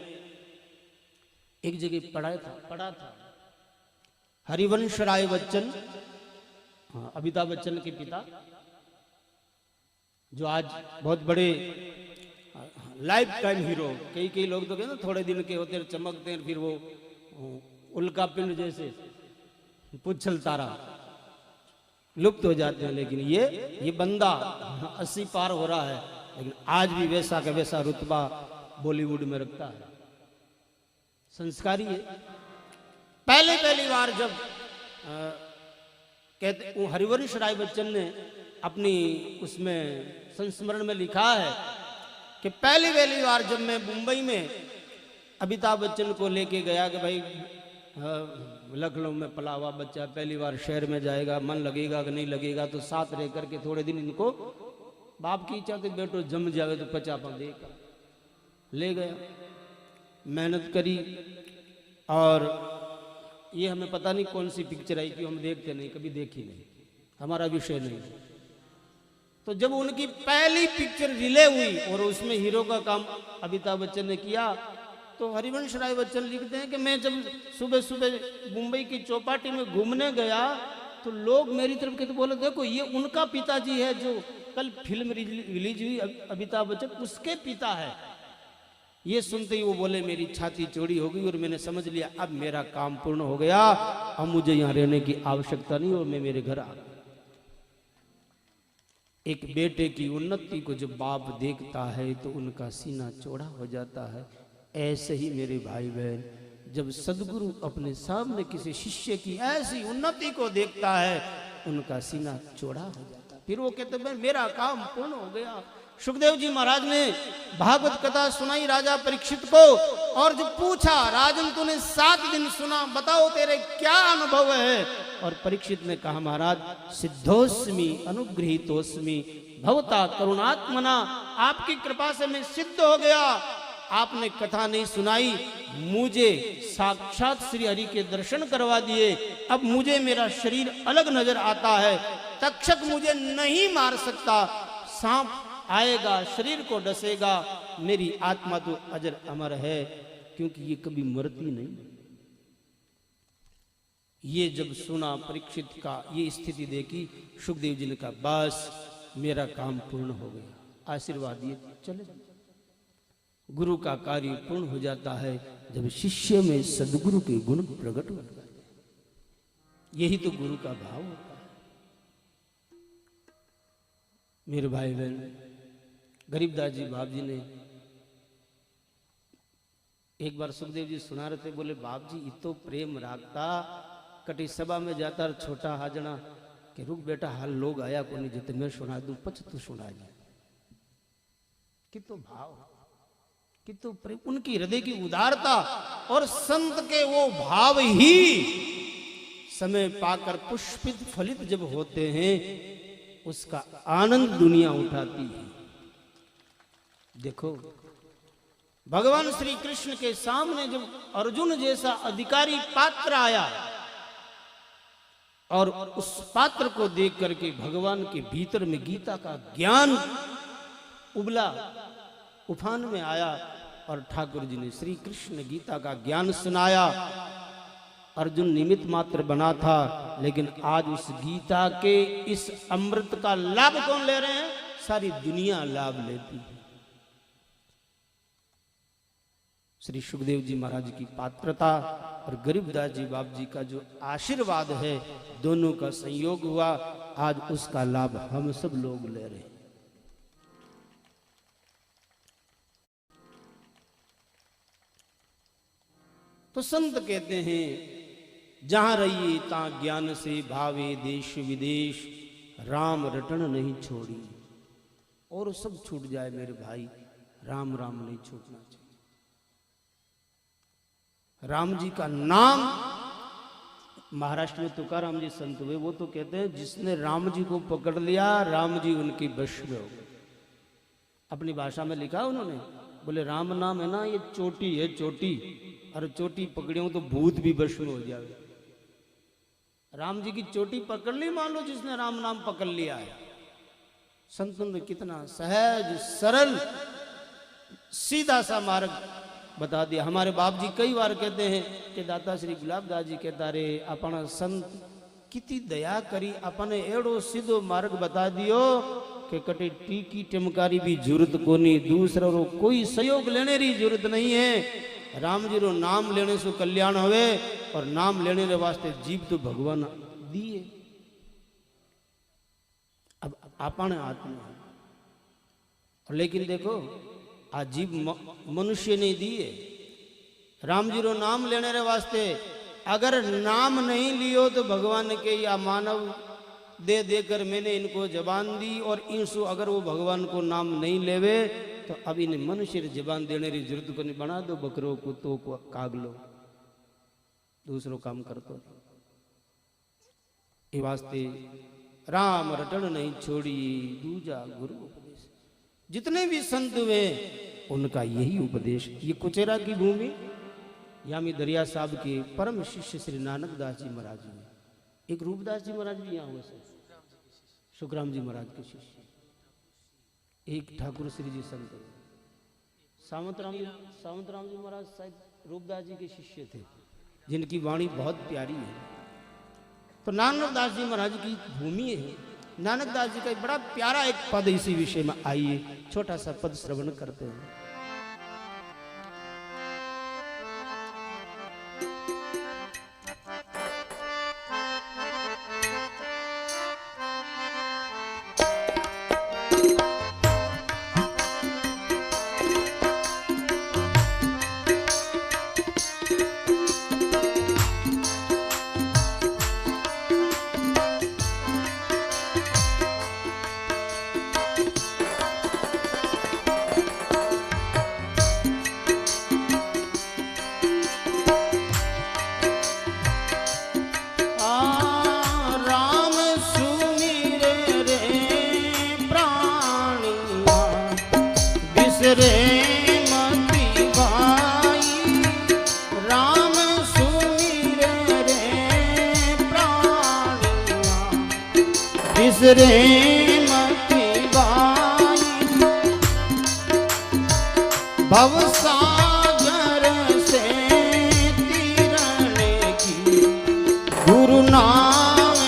एक जगह पढ़ा था हरिवंश राय बच्चन, अमिताभ बच्चन के पिता, जो आज बहुत बड़े लाइफ टाइम हीरो, कई लोग तो कहते हैं थोड़े दिन के होते हैं चमकते हैं, फिर वो उल्का पिंड जैसे पुच्छल तारा लुप्त हो जाते हैं, लेकिन ये बंदा 80 पार हो रहा है, लेकिन आज भी वैसा का वैसा रुतबा बॉलीवुड में रखता है, संस्कारी है। पहली बार जब कहते हरिवंश राय बच्चन ने अपनी उसमें संस्मरण में लिखा है कि पहली बार जब मैं मुंबई में अमिताभ बच्चन को लेके गया कि भाई लखनऊ में पला हुआ बच्चा पहली बार शहर में जाएगा, मन लगेगा कि नहीं लगेगा, तो साथ रह करके थोड़े दिन इनको बाप की इच्छा थी बेटो जम जावे तो 50 पाँव देगा, ले गया, मेहनत करी, और ये हमें पता नहीं कौन सी पिक्चर आई कि हम देखते नहीं, कभी देखी नहीं, हमारा विषय नहीं। तो जब उनकी पहली पिक्चर रिले हुई और उसमें हीरो का काम अमिताभ बच्चन ने किया, तो हरिवंश राय बच्चन लिखते हैं कि मैं जब सुबह सुबह मुंबई की चौपाटी में घूमने गया तो लोग मेरी तरफ के तो बोले देखो ये उनका पिताजी है जो कल फिल्म रिलीज हुई अमिताभ बच्चन, उसके पिता है। ये सुनते ही वो बोले मेरी छाती चौड़ी हो गई और मैंने समझ लिया अब मेरा काम पूर्ण हो गया, अब मुझे यहाँ रहने की आवश्यकता नहीं और मैं मेरे घर आ गया। एक बेटे की उन्नति को जब बाप देखता है तो उनका सीना चौड़ा हो जाता है। ऐसे ही मेरे भाई बहन, जब सदगुरु अपने सामने किसी शिष्य की ऐसी उन्नति को देखता है उनका सीना चौड़ा हो जाता है, फिर वो कहते हैं मेरा काम पूर्ण हो गया। सुखदेव जी महाराज ने भागवत कथा सुनाई राजा परीक्षित को, और जब पूछा राजन तूने 7 दिन सुना, बताओ तेरे क्या अनुभव है, और परीक्षित ने कहा महाराज सिद्धोस्मि अनुगृहीतोस्मि भवता करुणात्मना, आपकी कृपा से मैं सिद्ध हो गया। आपने कथा नहीं सुनाई, मुझे साक्षात श्री हरि के दर्शन करवा दिए। अब मुझे मेरा शरीर अलग नजर आता है, तक्षक मुझे नहीं मार सकता, सांप आएगा शरीर को डसेगा, मेरी आत्मा तो अजर अमर है क्योंकि ये कभी मरती नहीं। ये जब सुना परीक्षित का ये स्थिति देखी, सुखदेव जी ने कहा बस मेरा काम पूर्ण हो गया, आशीर्वाद दिए चले। गुरु का कार्य पूर्ण हो जाता है जब शिष्य में सदगुरु के गुण प्रकट हो जाते हैं। यही तो गुरु का भाव होता है। मेरे भाई बहन, गरीबदास जी बाप जी ने एक बार सुखदेव जी सुना रहे थे, बोले बाप जी इतो प्रेम राखता, कटी सभा में जाता छोटा हाजना कि रुक बेटा हाल लोग आया को नहीं जितने मैं सुना दूं पच तू सुना जा। कि तो भाव, कि तो प्रेम, उनकी हृदय की उदारता और संत के वो भाव ही समय पाकर पुष्पित फलित जब होते हैं उसका आनंद दुनिया उठाती है। देखो भगवान श्री कृष्ण के सामने जब अर्जुन जैसा अधिकारी पात्र आया और उस पात्र को देख करके भगवान के भीतर में गीता का ज्ञान उबला, उफान में आया और ठाकुर जी ने श्री कृष्ण गीता का ज्ञान सुनाया। अर्जुन निमित्त मात्र बना था, लेकिन आज उस गीता के इस अमृत का लाभ कौन ले रहे हैं? सारी दुनिया लाभ लेती है। श्री सुखदेव जी महाराज की पात्रता और गरीबदास जी बाप जी का जो आशीर्वाद है, दोनों का संयोग हुआ, आज उसका लाभ हम सब लोग ले रहे हैं। तो संत कहते हैं जहां रहिए ता ज्ञान से भावे देश विदेश, राम रटन नहीं छोड़ी। और सब छूट जाए मेरे भाई, राम राम नहीं छूटना चाहिए। राम जी का नाम, महाराष्ट्र में तुकाराम जी संत हुए, वो तो कहते हैं जिसने राम जी को पकड़ लिया राम जी उनकी वश में हो गए। अपनी भाषा में लिखा उन्होंने, बोले राम नाम है ना ये चोटी है, चोटी, और चोटी पकड़ियो तो भूत भी वश में हो जाए। राम जी की चोटी पकड़ ली, मान लो जिसने राम नाम पकड़ लिया है। संतों ने कितना सहज सरल सीधा सा मार्ग बता दिया। हमारे बाप जी कई बार कहते हैं कि दाता श्री गुलाबदास जी कहता रे अपना संत कितनी दया करी, अपने एड़ो सीधो मार्ग बता दियो कि कटे टीकी टिमकारी भी जरूरत कोनी, दूसरा रो कोई सहयोग लेने री जरूरत नहीं है। राम जी रो नाम लेने से कल्याण होवे, और नाम लेने के वास्ते जीव तो भगवान दिए, अब अपने हाथ में। लेकिन देखो आज जीव मनुष्य ने दिए, राम जी रो नाम लेने रे वास्ते अगर नाम नहीं लियो तो भगवान के या मानव दे देकर मैंने इनको जबान दी, और इनसु अगर वो भगवान को नाम नहीं लेवे तो अब इन्हें मनुष्य जबान देने की जरूरत को नहीं। बना दो बकरो कुत्तों को काग लो, दूसरों काम कर दो। ये वास्ते राम रटन नहीं छोड़ी, दूजा गुरु उपदेश। जितने भी संत हुए उनका यही उपदेश। ये कुचेरा की भूमि यामी दरिया साहब के परम शिष्य श्री नानक दास जी महाराज जी, एक रूपदास जी महाराज भी यहाँ हुए, सुखराम जी महाराज के शिष्य, एक ठाकुर श्री जी संत, सावंतराम जी महाराज शायद रूपदास जी के शिष्य थे, जिनकी वाणी बहुत प्यारी है। तो नानक दास जी महाराज की भूमि है। नानक दास जी का एक बड़ा प्यारा एक पद इसी विषय में, आइए छोटा सा पद श्रवण करते हैं। बिसरे मति भाई राम सुमिरे रे प्राणिया बिसरे मति भाई भवसागर से तीरने की गुरु नाम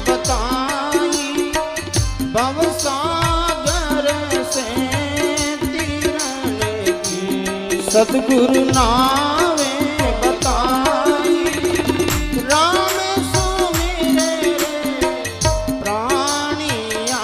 बताई भवसागर से तीरने की सतगुरु नाम बताई राम सुमिरे रे प्राणिया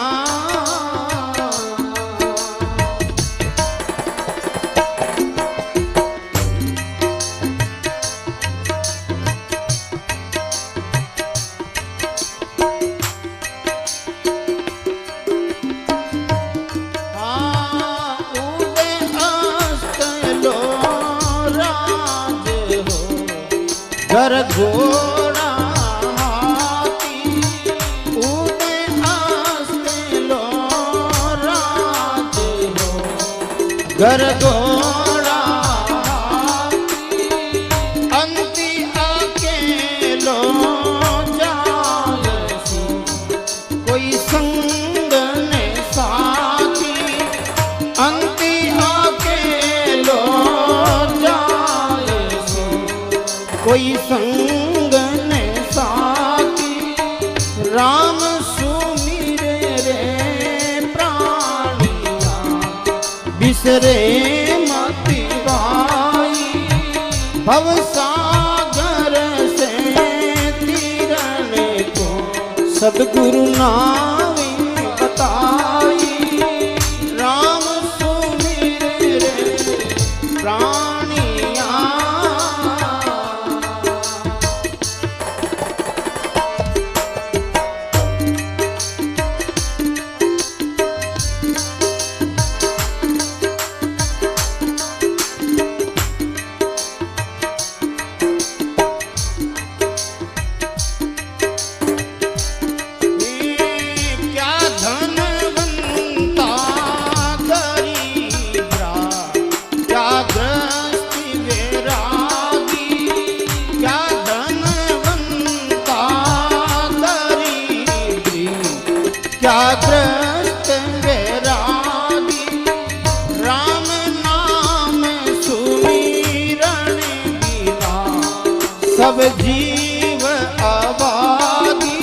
घर घोड़ा हाथी उदय हंसते लो राज हो घर घोड़ा हाथी अंति अकेलो जालसी कोई संग ने साथी अंति अकेलो कोई संग ने साथी राम सुमिरे रे प्राणिया बिसरे मति भाई भवसागर से तीरने को सद्गुरु नाम बताई राम सुमिरे रे प्राणिया जागृत वैरागी राम नाम सुमिरन बिना सब जीव आबादी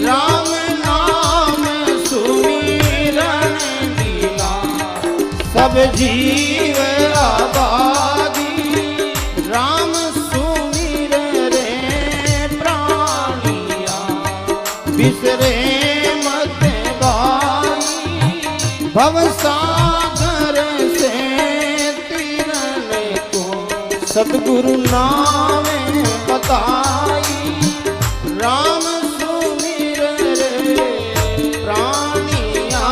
राम नाम सुमिरन बिना सब जीव आबादी राम सुमिर रे प्राणिया बिसरे भवसागर से तीरने को सद्गुरु नाम बताई राम सुमिर रे प्राणिया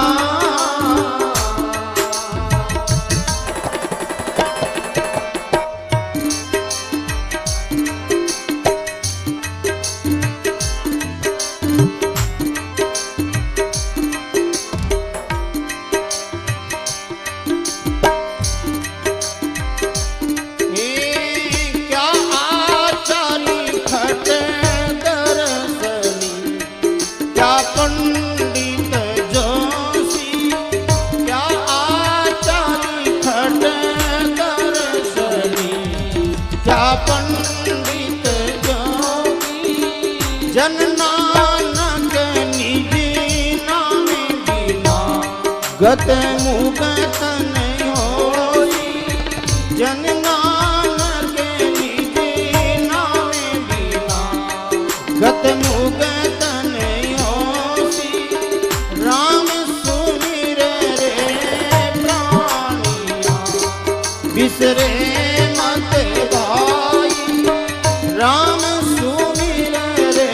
पंडित जोगी जन नानक निज नाम बिना गत मुगत नहीं होई जन नानक निज नाम बिना गत मुगत नहीं होई राम सुमिर रे प्राणिया बिसरे मत राम सुमिर रे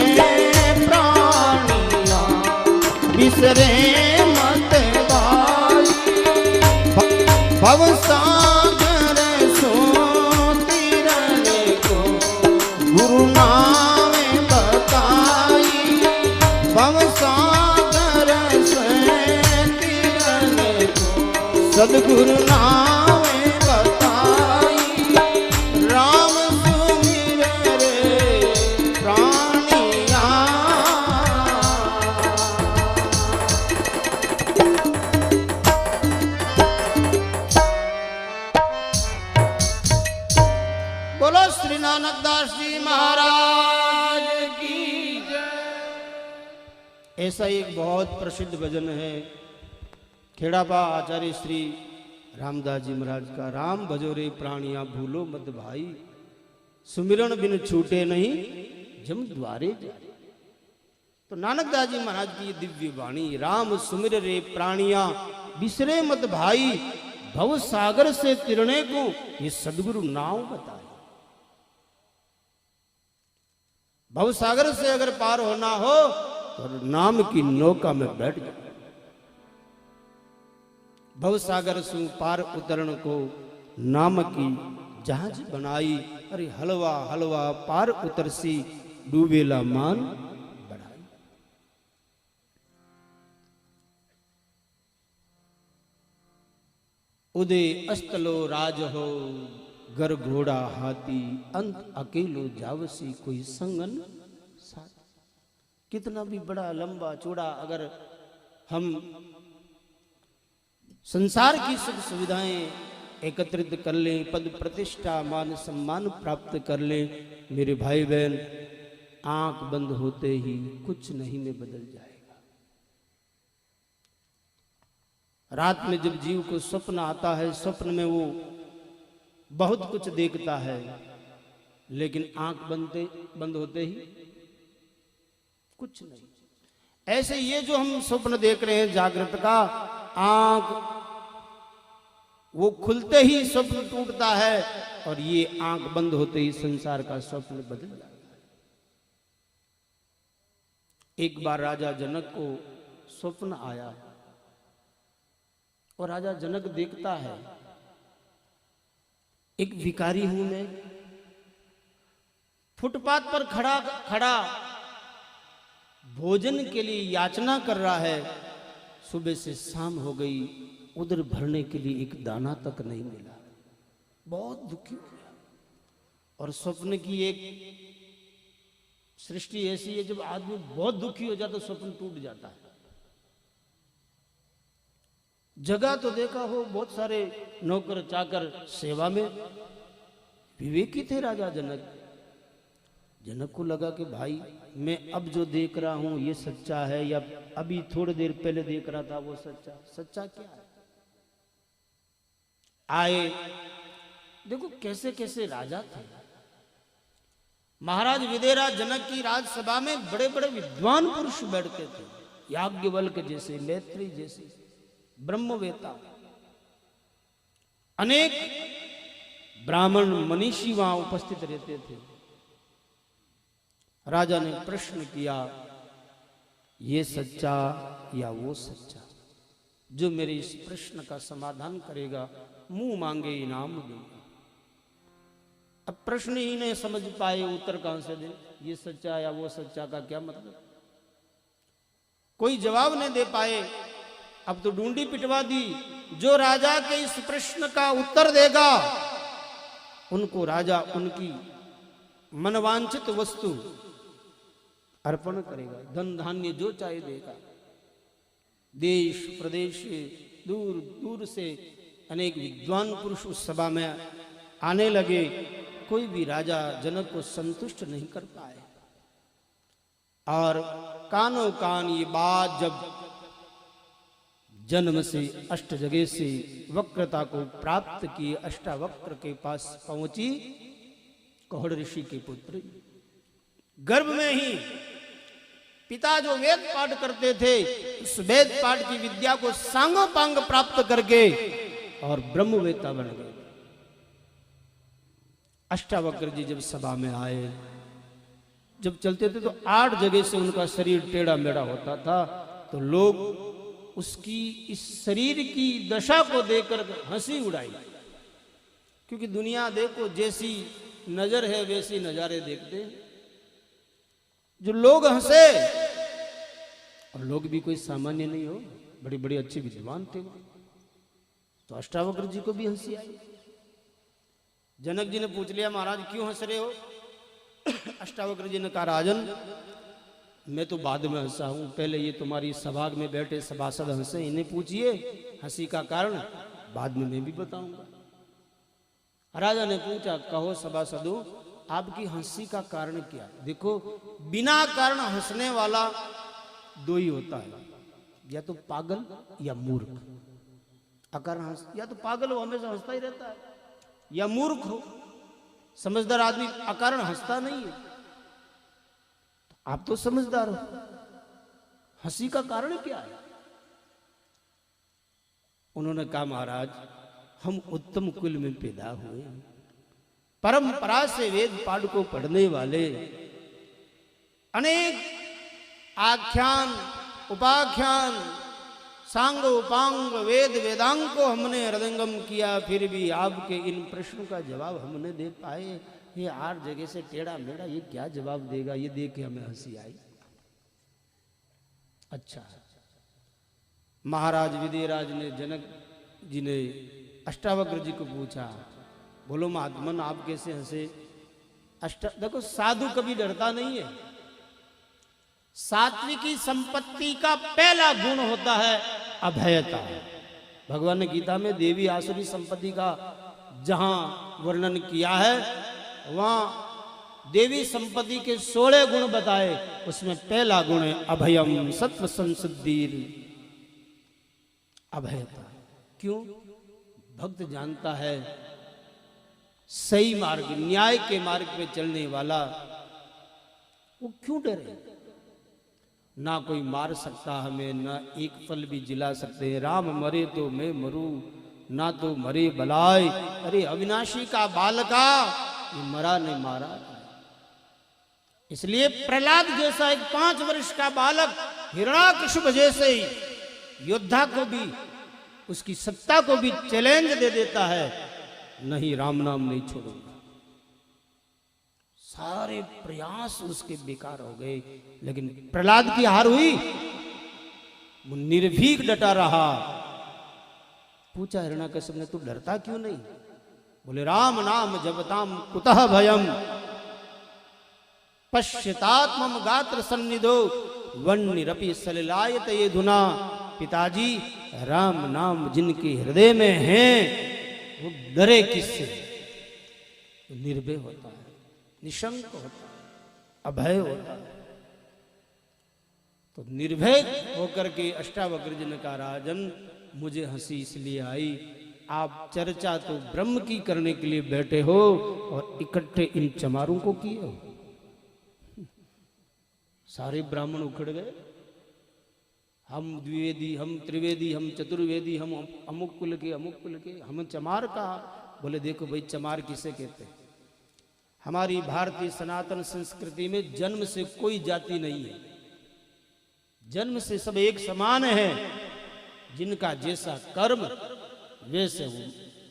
प्राणिया बिसरे मत भवसागर सो तीरने को गुरु नाम बताई भवसागर से तीरने को सदगुरु नामे बताई, राम सुमिर रे प्राणिया। बोलो श्री नानक दास जी महाराज की जय। ऐसा एक बहुत प्रसिद्ध भजन है खेड़ापा आचार्य श्री रामदास जी महाराज का, राम भजो रे प्राणिया भूलो मत भाई, सुमिरन बिन छूटे नहीं जम द्वारे जाए। तो नानक दास जी महाराज की ये दिव्य वाणी, राम सुमिर रे प्राणिया बिसरे मत भाई, भव सागर से तिरने को ये सदगुरु नाव बताए। भव सागर से अगर पार होना हो तो नाम की नौका में बैठ जाओ। भव सागर सु पार उतरण को नाम की जहाज बनाई, अरे हलवा हलवा पार उतरसी डूबेला मान बढ़ाई। उदय अस्तलो राज हो घर घोड़ा हाथी, अंत अकेलो जावसी कोई संगन साथ। कितना भी बड़ा लंबा चौड़ा अगर हम संसार की सुख सुविधाएं एकत्रित कर लें, पद प्रतिष्ठा मान सम्मान प्राप्त कर लें, मेरे भाई बहन आंख बंद होते ही कुछ नहीं में बदल जाएगा। रात में जब जीव को स्वप्न आता है, स्वप्न में वो बहुत कुछ देखता है, लेकिन आंख बंद होते ही कुछ नहीं। ऐसे ये जो हम स्वप्न देख रहे हैं जागृत का, आंख वो खुलते ही स्वप्न टूटता है और ये आंख बंद होते ही संसार का स्वप्न बदल जाता है। एक बार राजा जनक को स्वप्न आया और राजा जनक देखता है एक भिखारी हूं मैं, फुटपाथ पर खड़ा भोजन के लिए याचना कर रहा है। सुबह से शाम हो गई, उधर भरने के लिए एक दाना तक नहीं मिला, बहुत दुखी हो गया। और स्वप्न की एक सृष्टि ऐसी है, जब आदमी बहुत दुखी हो जाता तो स्वप्न टूट जाता है। जगह तो देखा हो बहुत सारे नौकर चाकर सेवा में, विवेकी थे राजा जनक। जनक को लगा कि भाई मैं अब जो देख रहा हूं ये सच्चा है या अभी थोड़ी देर पहले देख रहा था वो सच्चा क्या है। आए, देखो कैसे कैसे राजा थे। महाराज विदेरा जनक की राजसभा में बड़े बड़े विद्वान पुरुष बैठते थे, याज्ञवल्क्य जैसे, मैत्री जैसे ब्रह्मवेता, अनेक ब्राह्मण मनीषी वहां उपस्थित रहते थे। राजा ने प्रश्न किया, ये सच्चा या वो सच्चा? जो मेरे इस प्रश्न का समाधान करेगा मुंह मांगे इनाम दूंगा। अब प्रश्न ही नहीं समझ पाए, उत्तर कहां से दे? ये सच्चा या वो सच्चा का क्या मतलब? कोई जवाब नहीं दे पाए। अब तो ढूंढी पिटवा दी। जो राजा के इस प्रश्न का उत्तर देगा उनको राजा उनकी मनवांछित वस्तु अर्पण करेगा, धन धान्य जो चाहे देगा। देश प्रदेश दूर दूर से अनेक विद्वान पुरुष उस सभा में आने लगे। कोई भी राजा जनक को संतुष्ट नहीं कर पाए। और कानों कान ये बात जब जन्म से अष्ट जगह से वक्रता को प्राप्त किए अष्टावक्र के पास पहुंची, कौड़ ऋषि के पुत्र गर्भ में ही पिता जो वेद पाठ करते थे उस वेद पाठ की विद्या को सांगो पांग प्राप्त करके और ब्रह्मवेत्ता बन गए। अष्टावक्र जी जब सभा में आए, जब चलते थे तो 8 जगह से उनका शरीर टेढ़ा मेढ़ा होता था, तो लोग उसकी इस शरीर की दशा को देखकर हंसी उड़ाई। क्योंकि दुनिया देखो जैसी नजर है वैसी नजारे देखते हैं। जो लोग हंसे, और लोग भी कोई सामान्य नहीं हो, बड़े बड़े अच्छे विद्वान थे। तो अष्टावक्र जी को भी हंसी आई। जनक जी ने पूछ लिया, महाराज क्यों हंस रहे हो? अष्टावक्र जी ने कहा, राजन मैं तो बाद में हंसा हूं, पहले ये तुम्हारी सभा में बैठे सभासद हंसे, इन्हें पूछिए हंसी का कारण, बाद में मैं भी बताऊंगा। राजा ने पूछा, कहो सभासदों आपकी हंसी का कारण क्या? देखो बिना कारण हंसने वाला दो ही होता है, या तो पागल या मूर्ख। अकारण हंस, या तो पागल हो हमेशा हंसता ही रहता है, या मूर्ख हो। समझदार आदमी अकारण हंसता नहीं है। आप तो समझदार हो, हंसी का कारण क्या है? उन्होंने कहा, महाराज हम उत्तम कुल में पैदा हुए, परंपरा से वेद पाठ को पढ़ने वाले, अनेक आख्यान उपाख्यान सांग उपांग वेद वेदांग को हमने हृदयंगम किया, फिर भी आपके इन प्रश्नों का जवाब हम नहीं दे पाए। ये 8 जगह से टेढ़ा मेढ़ा, ये क्या जवाब देगा? ये देख के हमें हंसी आई। अच्छा, महाराज विदेराज ने जनक जी ने अष्टावक्र जी को पूछा, बोलो महात्मन आप कैसे हंसे? देखो साधु कभी डरता नहीं है। सात्विकी संपत्ति का पहला गुण होता है अभयता। भगवान ने गीता में देवी आसुरी संपत्ति का जहां वर्णन किया है, वहां देवी संपत्ति के 16 गुण बताए, उसमें पहला गुण है अभयम सत्व संसिद्धिर, अभयता। क्यों? भक्त जानता है सही मार्ग, न्याय के मार्ग पे चलने वाला वो क्यों डरे? ना कोई मार सकता हमें, ना एक फल भी जिला सकते। राम मरे तो मैं मरूं, ना तो मरे बलाय। अरे अविनाशी का बालका, ये मरा ने मारा। इसलिए प्रहलाद जैसा एक 5 वर्ष का बालक हिरण्याकश्यप जैसे ही योद्धा को भी, उसकी सत्ता को भी चैलेंज दे देता है, नहीं राम नाम नहीं छोड़ूंगा। सारे प्रयास उसके बेकार हो गए, लेकिन प्रहलाद की हार हुई, वो निर्भीक डटा रहा। पूछा हिरण्याकश्यप ने, तू डरता क्यों नहीं? बोले राम नाम जपताम कुतः भयम, पश्यतात्मम गात्र सन्निधो वन्निरपि सलिलायत ये धुना। पिताजी राम नाम जिनके हृदय में है वो डरे किससे? निर्भय होता है, निशंक होता है, अभय होता है। तो निर्भय होकर के अष्टावक्र जी ने कहा, राजन मुझे हंसी इसलिए आई, आप चर्चा तो ब्रह्म की करने के लिए बैठे हो और इकट्ठे इन चमारों को किए हो। सारे ब्राह्मण उखड़ गए, हम द्विवेदी, हम त्रिवेदी, हम चतुर्वेदी, हम अमुक कुल के अमुक कुल के, हम चमार का। बोले देखो भाई चमार किसे कहते हैं? हमारी भारतीय सनातन संस्कृति में जन्म से कोई जाति नहीं है, जन्म से सब एक समान है। जिनका जैसा कर्म वैसे वो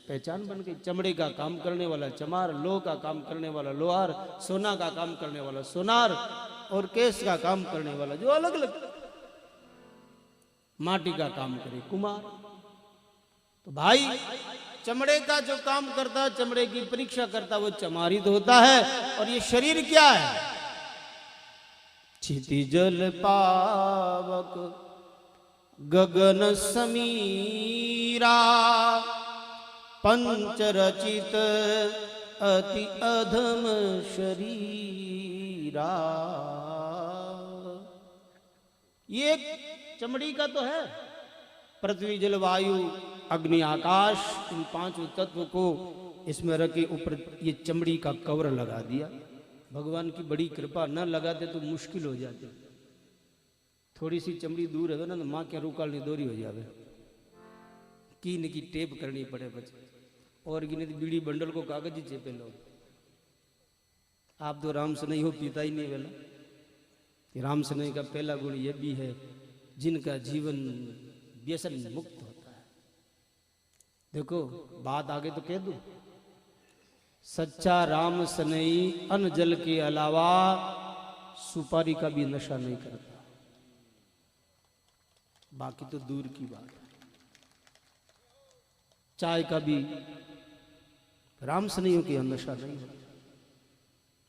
पहचान बन गई। चमड़े का काम करने वाला चमार, लोह का काम करने वाला लोहार, सोना का काम करने वाला सोनार, और केस का काम करने वाला जो अलग अलग माटी का काम करे कुमार। तो भाई चमड़े का जो काम करता है, चमड़े की परीक्षा करता, वो चमारित होता है। और ये शरीर क्या है? क्षितिजल पावक गगन समीरा, पंचरचित अति अधम शरीरा। ये चमड़ी का तो है। पृथ्वी जल वायु अग्नि आकाश, इन 5 तत्व को इसमें रखे, ऊपर ये चमड़ी का कवर लगा दिया। भगवान की बड़ी कृपा, न लगाते तो मुश्किल हो जाती। थोड़ी सी चमड़ी दूर है ना, माँ क्या रुकालनी दोरी हो जावे, की न की टेप करनी पड़े बच्चे, और की नहीं बीड़ी बंडल को कागज ही चेपे लो। आप तो राम से नहीं हो, पीता ही नहीं वेला। राम से नहीं का पहला गुण यह भी है, जिनका जीवन व्यसन मुक्त होता है। देखो बात आगे तो कह दूं, सच्चा राम सनई अन्न जल के अलावा सुपारी का भी नशा नहीं करता। बाकी तो दूर की बात है। चाय का भी राम स्नेहियों की नशा नहीं है।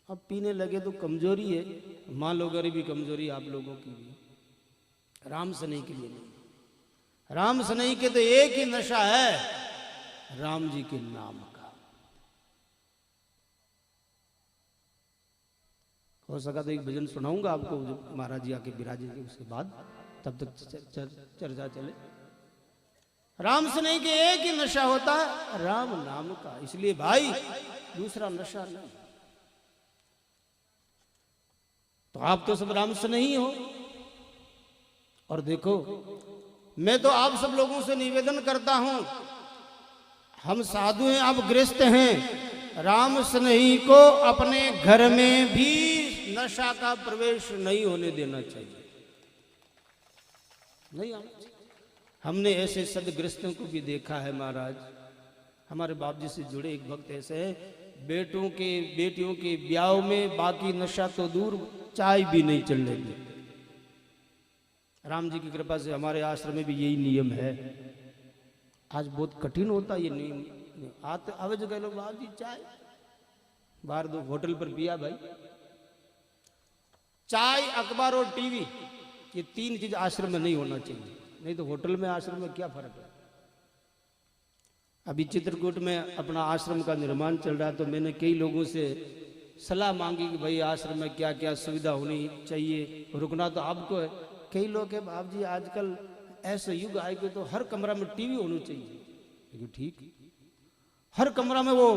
अब पीने लगे तो कमजोरी है, मान लो गरीबी कमजोरी आप लोगों की भी, राम स्नेही के लिए नहीं। राम स्नेही के तो एक ही नशा है, राम जी के नाम का। हो सका तो एक भजन सुनाऊंगा आपको, जब महाराज जी आके विराजेंगे उसके बाद, तब तक चर्चा चले। राम स्नेही के एक ही नशा होता है, राम नाम का। इसलिए भाई दूसरा नशा नहीं। तो आप तो सब राम स्नेही हो। और देखो, मैं तो आप सब लोगों से निवेदन करता हूं, हम साधु हैं, आप गृहस्थ हैं, राम स्नेही को अपने घर में भी नशा का प्रवेश नहीं होने देना चाहिए, नहीं आना चाहिए। हमने ऐसे सदगृहस्थों को भी देखा है महाराज। हमारे बाप जी से जुड़े एक भक्त ऐसे हैं, बेटियों के ब्याह में बाकी नशा तो दूर, चाय भी नहीं चलने दी। राम जी की कृपा से हमारे आश्रम में भी यही नियम है। आज बहुत कठिन होता है ये नियम। आते आवे जो कह लो बाप जी चाय, बाहर दो होटल पर पिया भाई। चाय, अखबार और टीवी, ये तीन चीज आश्रम में नहीं होना चाहिए। नहीं तो होटल में आश्रम में क्या फर्क है। अभी चित्रकूट में अपना आश्रम का निर्माण चल रहा है, तो मैंने कई लोगों से सलाह मांगी कि भाई आश्रम में क्या क्या सुविधा होनी चाहिए, रुकना तो आपको है। कई लोग हैं बाप जी आजकल ऐसे युग आएगा तो हर कमरा में टीवी होनी चाहिए। लेकिन ठीक, हर कमरा में वो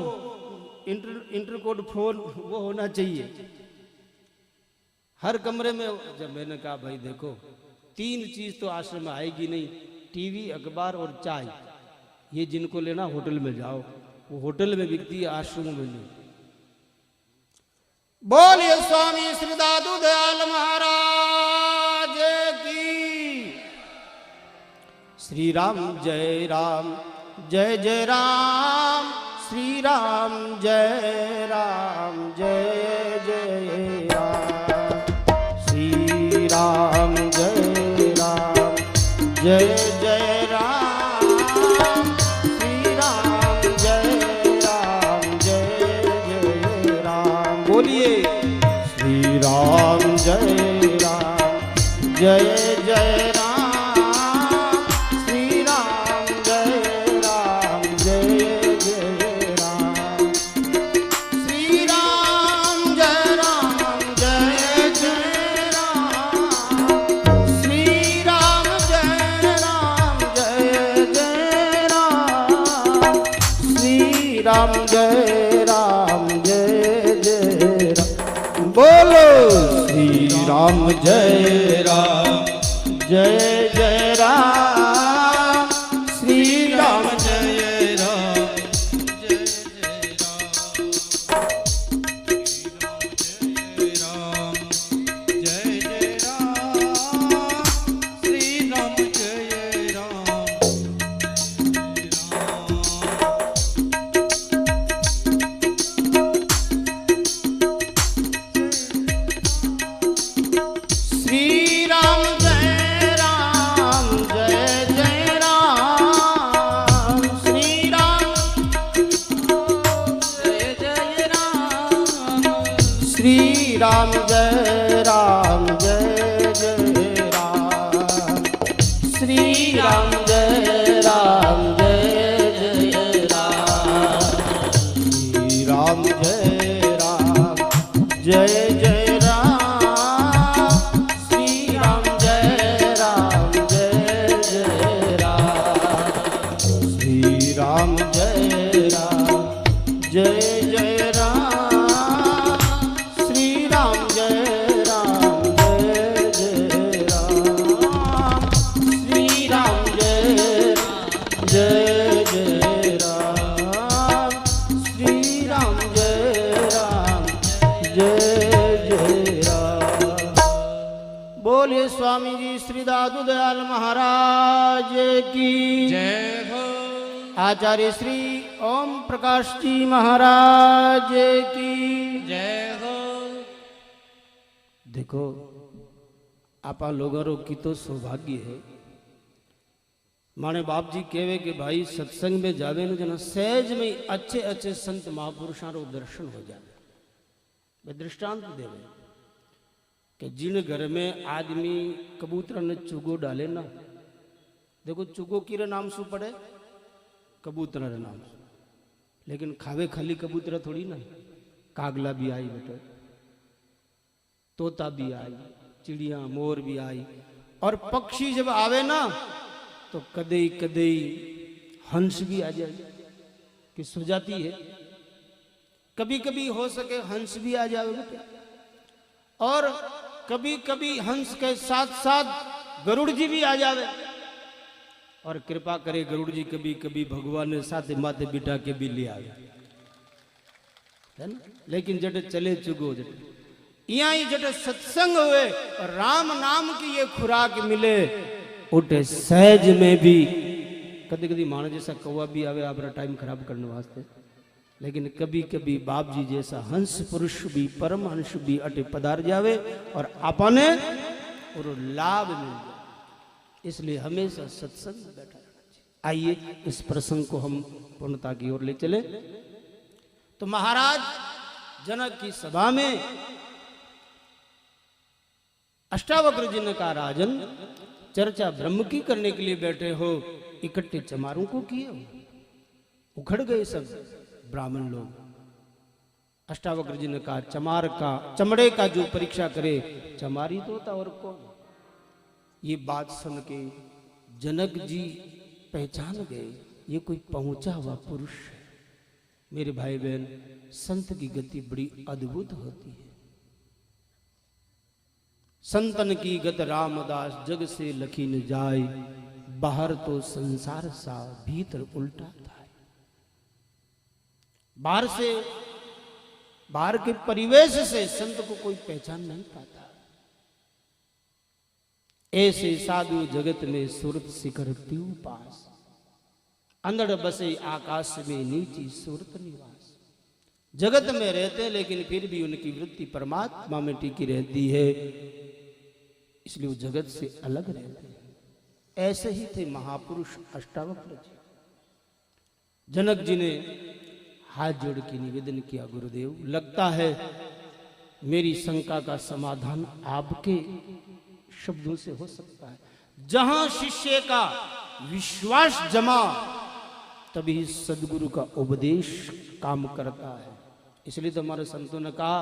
इंटरकोड फोन वो होना चाहिए हर कमरे में। जब मैंने कहा भाई देखो, तीन चीज तो आश्रम में आएगी नहीं, टीवी, अखबार और चाय। ये जिनको लेना होटल में जाओ, वो होटल में बिकती है, आश्रम में नहीं। बोलिए स्वामी श्री दादू दयाल महाराज की। श्री राम जय राम, जय जय राम, श्री राम जय राम, जय जय राम, श्री राम जय राम, जय जय राम, श्री राम जय राम, जय जय राम। बोलिए श्री राम जय राम, जय जय राम, श्री राम जय राम, जय जय राम, श्री राम जय राम, जय जय राम, श्री राम जय राम, जय जय राम, श्री राम जय राम, जय जय राम। बोलो श्री राम जय राम, जय जय राम, श्री राम जय राम, जय जय राम, जय जय राम, श्री राम जय राम, श्री राम जय राम, जय जय राम, श्री राम जय जय राम, श्री राम जय राम, जय जय राम, श्री राम जय राम, जय जय राम, श्री राम जय राम, जय जय राम, श्री राम जय राम, जय जय राम, श्री राम जय राम, जय जय राम, श्री राम जय राम, जय जय राम, श्री राम जय राम, जय जय राम, श्री राम जय राम, जय जय राम। बोलिए स्वामी जी श्री दादू दयाल महाराज की जय हो। आचार्य श्री ओम प्रकाश जी महाराज की जय हो। देखो, आप लोगों की तो सौभाग्य है, माने बाप जी कहवे कि भाई सत्संग में जावे न जना सहज में ही अच्छे अच्छे संत महापुरुषों रो दर्शन हो जाए। वे दृष्टांत देवे कि जिन घर में आदमी कबूतर ने चुगो डाले ना, देखो चुगो किरे नाम सु पड़े, कबूतर रे नाम सु, लेकिन खावे खाली कबूतर थोड़ी ना, कागला भी आई बेटे, तोता भी आई, चिड़िया मोर भी आई, और पक्षी जब आवे ना तो कदई कदई हंस भी आ जाए, किस हो जाती है, कभी कभी हो सके हंस भी आ जाए बेटे, और कभी कभी हंस के साथ साथ गरुड़ जी भी आ जावे, और कृपा करे गरुड़ जी कभी कभी भगवान ने साथ माथे बिठा के भी ले आवे, है ना। लेकिन जटे चले चुगो जटे यहाँ ही जटे सत्संग हुए और राम नाम की ये खुराक मिले, उठे सहज में भी कभी कभी मानो जैसा कौवा भी आवे अपना टाइम खराब करने वास्ते, लेकिन कभी कभी बाप जी जैसा हंस पुरुष भी परम हंस भी अटे पधार जावे और आपने और लाभ मिल जाए। इसलिए हमेशा सत्संग में बैठा रहना चाहिए। आइए इस प्रसंग को हम पूर्णता की ओर ले चले। तो महाराज जनक की सभा में अष्टावक्र जी ने कहा, राजन चर्चा ब्रह्म की करने के लिए बैठे हो, इकट्ठे चमारों को किए हो। उखड़ गए सब ब्राह्मण लोग। अष्टावक्र जी ने कहा, चमार का चमड़े का जो परीक्षा करे चमारी तो होता और कौन। ये बात सुन के जनक जी पहचान गए, ये कोई पहुंचा हुआ पुरुष है। मेरे भाई बहन, संत की गति बड़ी अद्भुत होती है। संतन की गत रामदास जग से लखी न जाय, बाहर तो संसार सा भीतर उल्टा था। बाहर के परिवेश से संत को कोई पहचान नहीं पाता। ऐसे साधु जगत में सुरत शिखर त्यू पास, अंधड़ बसे आकाश में नीची सुरत निवास। जगत में रहते लेकिन फिर भी उनकी वृत्ति परमात्मा में टिकी रहती है, इसलिए वो जगत से अलग रहते हैं। ऐसे ही थे महापुरुष अष्टावक्र जी। जनक जी ने हाथ जोड़ के निवेदन किया, गुरुदेव लगता है मेरी शंका का समाधान आपके शब्दों से हो सकता है। जहां शिष्य का विश्वास जमा तभी सदगुरु का उपदेश काम करता है। इसलिए तो हमारे संतों ने कहा,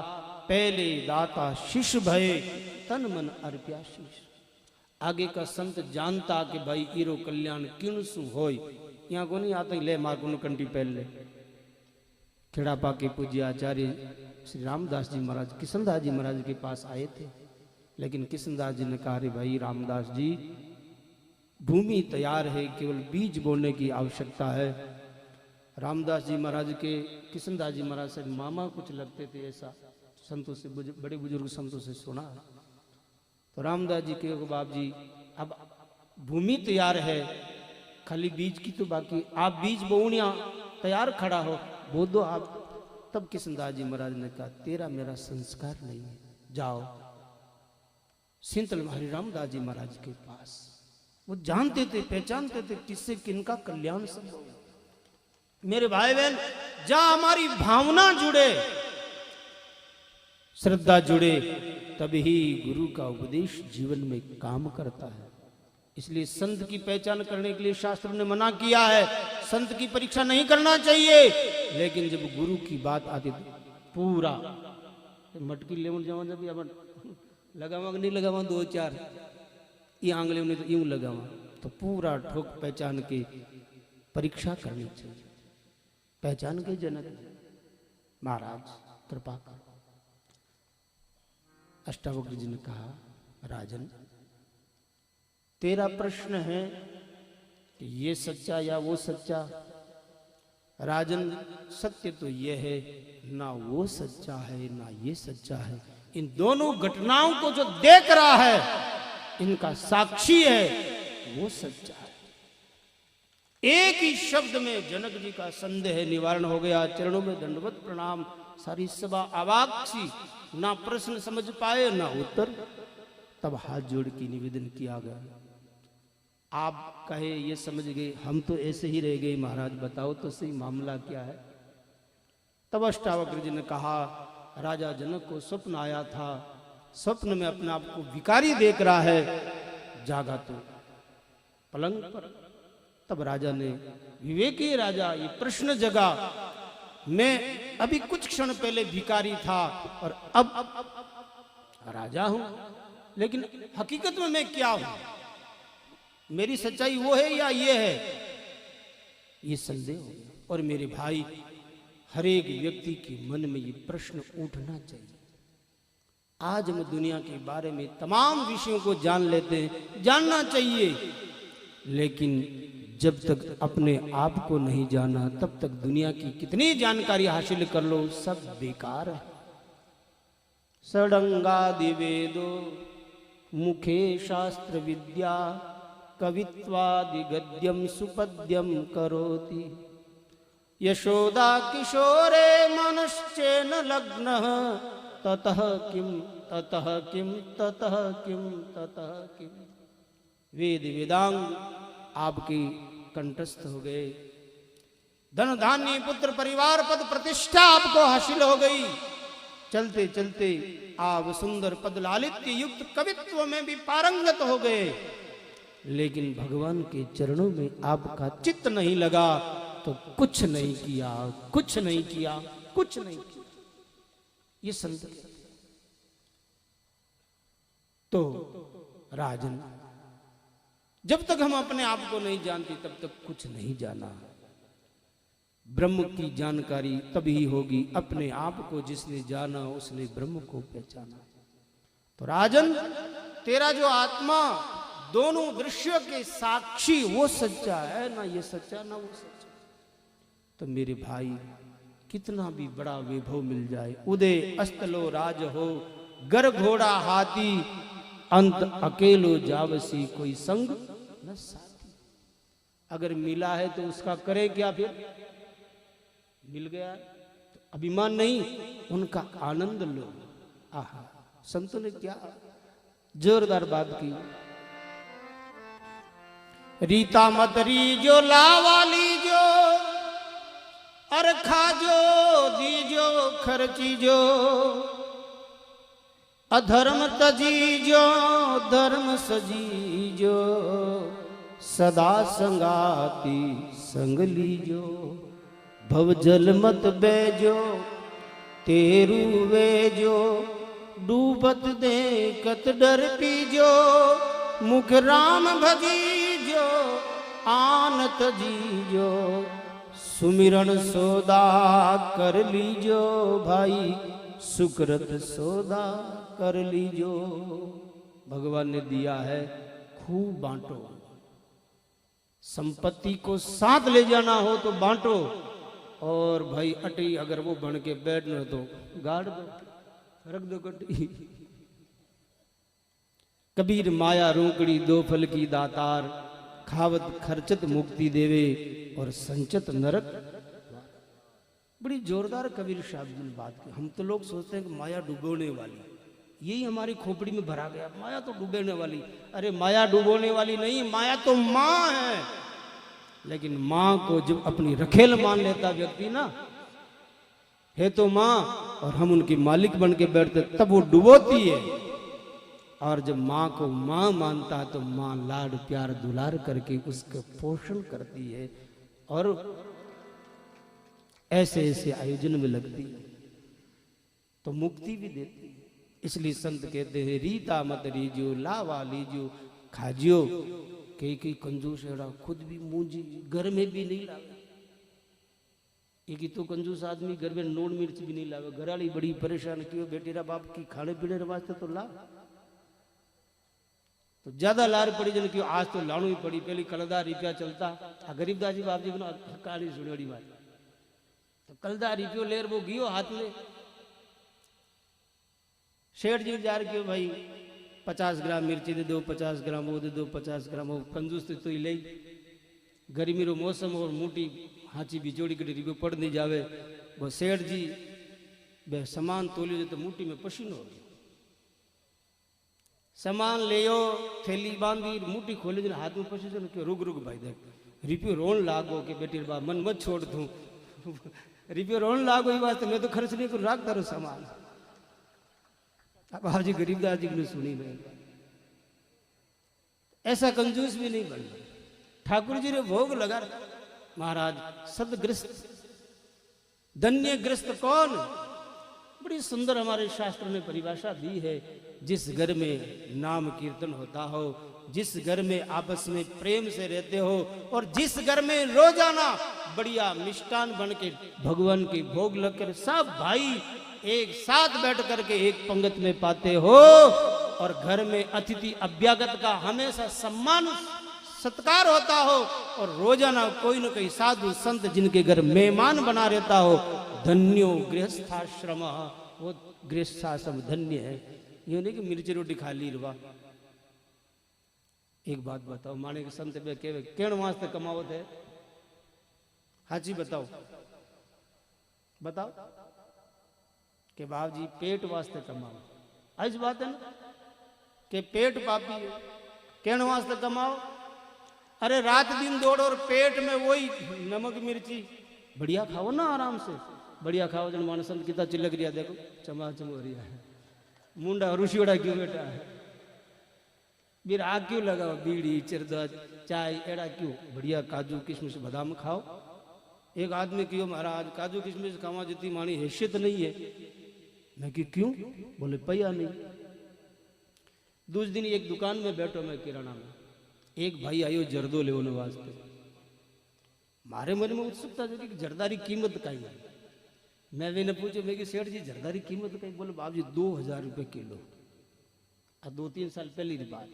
पहले दाता शिष्य भय तन मन अर्प्या शीश। आगे का संत जानता कि भाई इरो कल्याण किणसु होय, यहाँ को नहीं आता ले मार को कंटी पहन ले। खेड़ापा के पूज्य आचार्य श्री रामदास जी महाराज किशनदास जी महाराज के पास आए थे, लेकिन किशनदास जी ने कहा, रे भाई रामदास जी भूमि तैयार है, केवल बीज बोने की आवश्यकता है। रामदास जी महाराज के किशनदास जी महाराज से मामा कुछ लगते थे, ऐसा संतों से बड़े बुजुर्ग संतों से सुना। तो रामदास जी के बाप जी अब भूमि तैयार है, खाली बीज की तो बाकी, आप बीज बोनिया तैयार खड़ा हो बो दो आप। तब किशनदास जी महाराज ने कहा, तेरा मेरा संस्कार नहीं है, जाओ सिंतल हरि रामदास जी महाराज के पास। वो जानते थे, पहचानते थे किससे किनका कल्याण संभव है। मेरे भाई बहन, जहां हमारी भावना जुड़े, श्रद्धा जुड़े, तभी गुरु का उपदेश जीवन में काम करता है। इसलिए संत की पहचान करने के लिए शास्त्रों ने मना किया है। संत की परीक्षा नहीं करना चाहिए, लेकिन जब गुरु की बात आती तो पूरा मटकी लेवन जावा, जब लगावा नहीं लगावा, दो चार ये आंगले में तो यूं लगावा, तो पूरा ठोक पहचान के परीक्षा करनी चाहिए। पहचान के जनक महाराज कृपा करो। अष्टावक्र जी ने कहा, राजन तेरा प्रश्न है कि ये सच्चा या वो सच्चा। राजन सत्य तो ये है, ना वो सच्चा है ना ये सच्चा है। इन दोनों घटनाओं को जो देख रहा है, इनका साक्षी है, वो सच्चा है। एक ही शब्द में जनक जी का संदेह निवारण हो गया। चरणों में दंडवत प्रणाम। सारी सभा अवाक सी, ना प्रश्न समझ पाए ना उत्तर। तब हाथ जोड़ के निवेदन किया गया, आप कहे ये समझ गए, हम तो ऐसे ही रह गए, महाराज बताओ तो सही मामला क्या है। तब अष्टावक्र जी ने कहा, राजा जनक को स्वप्न आया था, स्वप्न में अपने आप को भिखारी देख रहा है, जागा तो पलंग पर। तब राजा ने, विवेकी राजा, ये प्रश्न जगा, मैं अभी कुछ क्षण पहले भिखारी था और अब राजा हूं, लेकिन हकीकत में मैं क्या हूं, मेरी सच्चाई वो है या ये है, ये संदेह हो गया। और मेरे भाई, हर एक व्यक्ति के मन में ये प्रश्न उठना चाहिए। आज हम दुनिया के बारे में तमाम विषयों को जान लेते हैं, जानना चाहिए, लेकिन जब तक अपने आप को नहीं जाना तब तक दुनिया की कितनी जानकारी हासिल कर लो, सब बेकार है। षडंगादि वेदो मुखे शास्त्र विद्या कवित्वादि गद्यम सुपद्यम करोति यशोदा किशोरे मनुश्चेन लग्नः ततः किम ततः किम ततः किम ततः किम। वेद वेदांग आपकी कंठस्थ हो गए, धन धान्य पुत्र परिवार पद प्रतिष्ठा आपको हासिल हो गई। चलते चलते आप सुंदर पद लालित्य युक्त कवित्व में भी पारंगत हो गए, लेकिन भगवान के चरणों में आपका चित्त नहीं लगा तो कुछ नहीं किया, कुछ नहीं किया, कुछ नहीं किया। ये संत। तो राजन, जब तक हम अपने आप को नहीं जानते तब तक कुछ नहीं जाना। ब्रह्म की जानकारी तभी होगी, अपने आप को जिसने जाना उसने ब्रह्म को पहचाना। तो राजन, तेरा जो आत्मा दोनों दृश्यों के साक्षी, वो सच्चा है ना, ये सच्चा ना वो सच्चा। तो मेरे भाई, कितना भी बड़ा वैभव मिल जाए, उदय अस्तलो राज हो, गर घोड़ा हाथी, अंत अकेलो जावसी, कोई संग न साथी। अगर मिला है तो उसका करे क्या, फिर मिल गया तो अभिमान नहीं, उनका आनंद लो। आहा, संतों ने क्या जोरदार बात की। रीता मत रीजो लावा लीजो, अर खाजो दीजो खर्चीजो, अधर्म तजीजो धर्म सजीजो, सदा संगाती संग लीजो, भव जल मत बैजो तेरू वेजो, डूबत देखत डर पीजो, मुख राम भजीजो आनत जीजो, सुमिरन सोदा कर लीजो भाई, सुकृत सोदा कर लीजो। भगवान ने दिया है, खूब बांटो। संपत्ति को साथ ले जाना हो तो बांटो, और भाई अटी अगर वो बन के बैठना तो गाड़ दो, रख दो कटी। कबीर माया रोकड़ी दो फल की दातार, खावत खर्चत मुक्ति देवे और संचत नरक। बड़ी जोरदार कबीर साहब जी ने बात की। हम तो लोग सोचते हैं कि माया डुबोने वाली, यही हमारी खोपड़ी में भरा गया, माया तो डुबोने वाली। अरे माया डुबोने वाली नहीं, माया तो माँ है। लेकिन माँ को जब अपनी रखेल मान लेता व्यक्ति ना, है तो माँ और हम उनकी मालिक बन के बैठते, तब वो डुबोती है। और जब माँ को माँ मानता है तो माँ लाड प्यार दुलार करके उसका पोषण करती है और ऐसे ऐसे आयोजन में लगती है, तो मुक्ति भी देती है। इसलिए संत कहते हैं, रीता मत रीजो लावा लीजो खाजियो। कई कंजूस है, खुद भी मूंजी, घर में भी नहीं लावे। एक तो कंजूस आदमी घर में नोट मिर्च भी नहीं लावे। घराली बड़ी परेशान क्यों, बेटे रा बाप की खाने पीने वास्ते तो ला, तो ज्यादा लार पड़ी जन क्यों, आज तो लाणू ही पड़ी। पहली कलदार रुपया चलता, गरीबदास जी बाप जी बना कहानी सुनी बात, तो कलदार रुपयो लेर वो गियो हाथ में। शेठ जी जार क्यों भाई 50 ग्राम मिर्ची दे दो, 50 ग्राम वो दे दो, 50 ग्राम वो। कंजूस तो ही ले, गर्मी रो मौसम और मोटी हाची बिचोड़ी कटी रिपो पड़ नहीं जावे। वो सेठ जी बे सामान तोलियो तो मुट्ठी में पसीनो हो गयो। सामान ले थैली बांधी मुट्ठी खोली हाथ में पछी के रुक रुक भाई देख रिपियो रोन लागो के बेटी बा मन मत छोड़ दूं रिपियो रोन लागो ये वास्ते मैं तो खर्च नहीं करूं राख तारो सामान अब हाजी गरीबदास जी ने सुनी नहीं ऐसा कंजूस भी नहीं बन ठाकुर जी ने भोग लगा महाराज सदग्रस्त धन्यग्रस्त कौन बड़ी सुंदर हमारे शास्त्र ने परिभाषा दी है जिस घर में नाम कीर्तन होता हो जिस घर में आपस में प्रेम से रहते हो और जिस घर में रोजाना बढ़िया मिष्ठान बन के भगवान की भोग लगकर सब भाई एक साथ बैठ करके एक पंगत में पाते हो और घर में अतिथि अभ्यागत का हमेशा सम्मान सत्कार होता हो और रोजाना कोई न कोई साधु संत जिनके घर मेहमान बना रहता हो धन्यो गृहस्थाश्रम वो गृहस्थाश्रम धन्य है ये नहीं कि मिर्ची रोटी खा ली रवा एक बात बताओ माने के संत बे केवे केण वास्ते कमावत है हाजी बताओ बताओ के बाप जी पेट वास्ते कमाओ आज बात है ना कि पेट पापी है केण वास्ते कमाओ अरे रात दिन दौड़ और पेट में वही नमक मिर्ची बढ़िया खाओ ना आराम से बढ़िया खाओ जन माने संत कितना चिल्लक रिया देखो चमा चमो रिया है मुंडा ऋषियोड़ा क्यों बेटा है बीर आग क्यों लगाओ बीड़ी चिरदा चाय एड़ा क्यों बढ़िया काजू किशमिश बादाम खाओ एक आदमी क्यों महाराज काजू किशमिश खावा जितनी मानी हैसियत नहीं है मैं कि क्यों बोले पैया नहीं दूसरे दिन एक दुकान में बैठो मैं किराना में एक भाई आयो जर्दो ले वास्ते मारे मन में उत्सुकता जो कि जरदारी कीमत का ही मैं भी ने पूछो मैं कि सेठ जी जरदारी कीमत का बोले बाप जी 2000 रुपये किलो 2-3 साल पहले की बात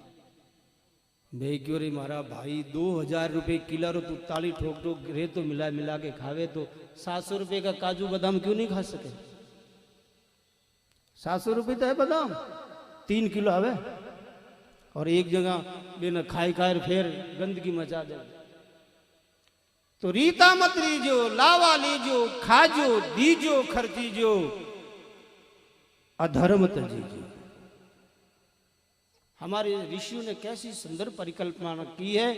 मैं क्यों रे मारा भाई 2000 रुपये किलो रो तू ताली ठोक ठोक रे तो मिला मिला के खावे तो 700 रुपये का काजू बादाम क्यों नहीं खा सके 700 रुपये तो है बादाम 3 किलो आवे और एक जगह बिना खाई खाए फिर गंदगी मचा दे तो रीता मत रीजो लावा लीजो खाजो दीजो खर्चीजो अधर्म तजीजो हमारे ऋषियों ने कैसी सुंदर परिकल्पना की है